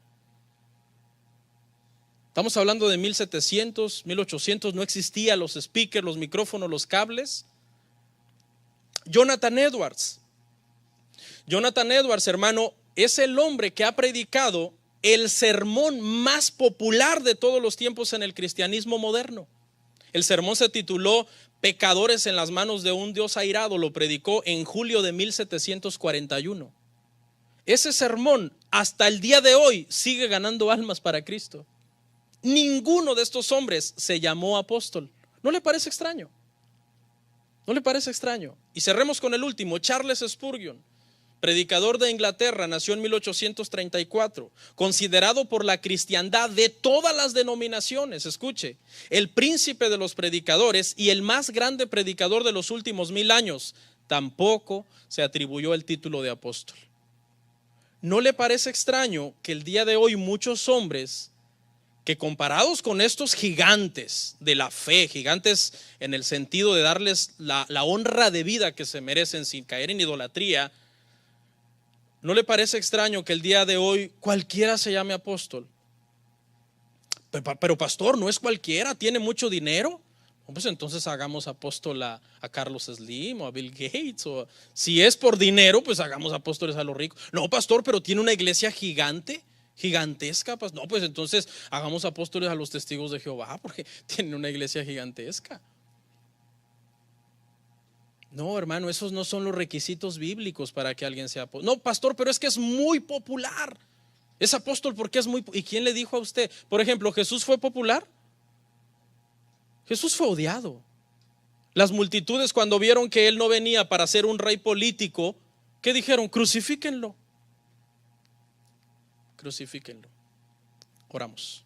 Estamos hablando de 1700, 1800, no existían los speakers, los micrófonos, los cables. Jonathan Edwards. Jonathan Edwards, hermano, es el hombre que ha predicado el sermón más popular de todos los tiempos en el cristianismo moderno. El sermón se tituló Pecadores en las manos de un Dios airado. Lo predicó en julio de 1741. Ese sermón hasta el día de hoy sigue ganando almas para Cristo. Ninguno de estos hombres se llamó apóstol. ¿No le parece extraño? ¿No le parece extraño? Y cerremos con el último, Charles Spurgeon, predicador de Inglaterra, nació en 1834, considerado por la cristiandad de todas las denominaciones, escuche, el príncipe de los predicadores y el más grande predicador de los últimos 1000 años, tampoco se atribuyó el título de apóstol. ¿No le parece extraño que el día de hoy muchos hombres que comparados con estos gigantes de la fe, gigantes en el sentido de darles la honra de vida que se merecen sin caer en idolatría, ¿no le parece extraño que el día de hoy cualquiera se llame apóstol? Pero pastor, no es cualquiera, tiene mucho dinero. Pues entonces hagamos apóstol a Carlos Slim o a Bill Gates, o si es por dinero, pues hagamos apóstoles a los ricos. No, pastor, pero tiene una iglesia gigantesca. Pues no, pues entonces hagamos apóstoles a los testigos de Jehová, porque tienen una iglesia gigantesca. No, hermano, esos no son los requisitos bíblicos para que alguien sea apóstol. No, pastor, pero es que es muy popular. Es apóstol porque es muy. ¿Y quién le dijo a usted? Por ejemplo, ¿Jesús fue popular? Jesús fue odiado. Las multitudes, cuando vieron que él no venía para ser un rey político, ¿qué dijeron? Crucifíquenlo. Crucifíquenlo. Oramos.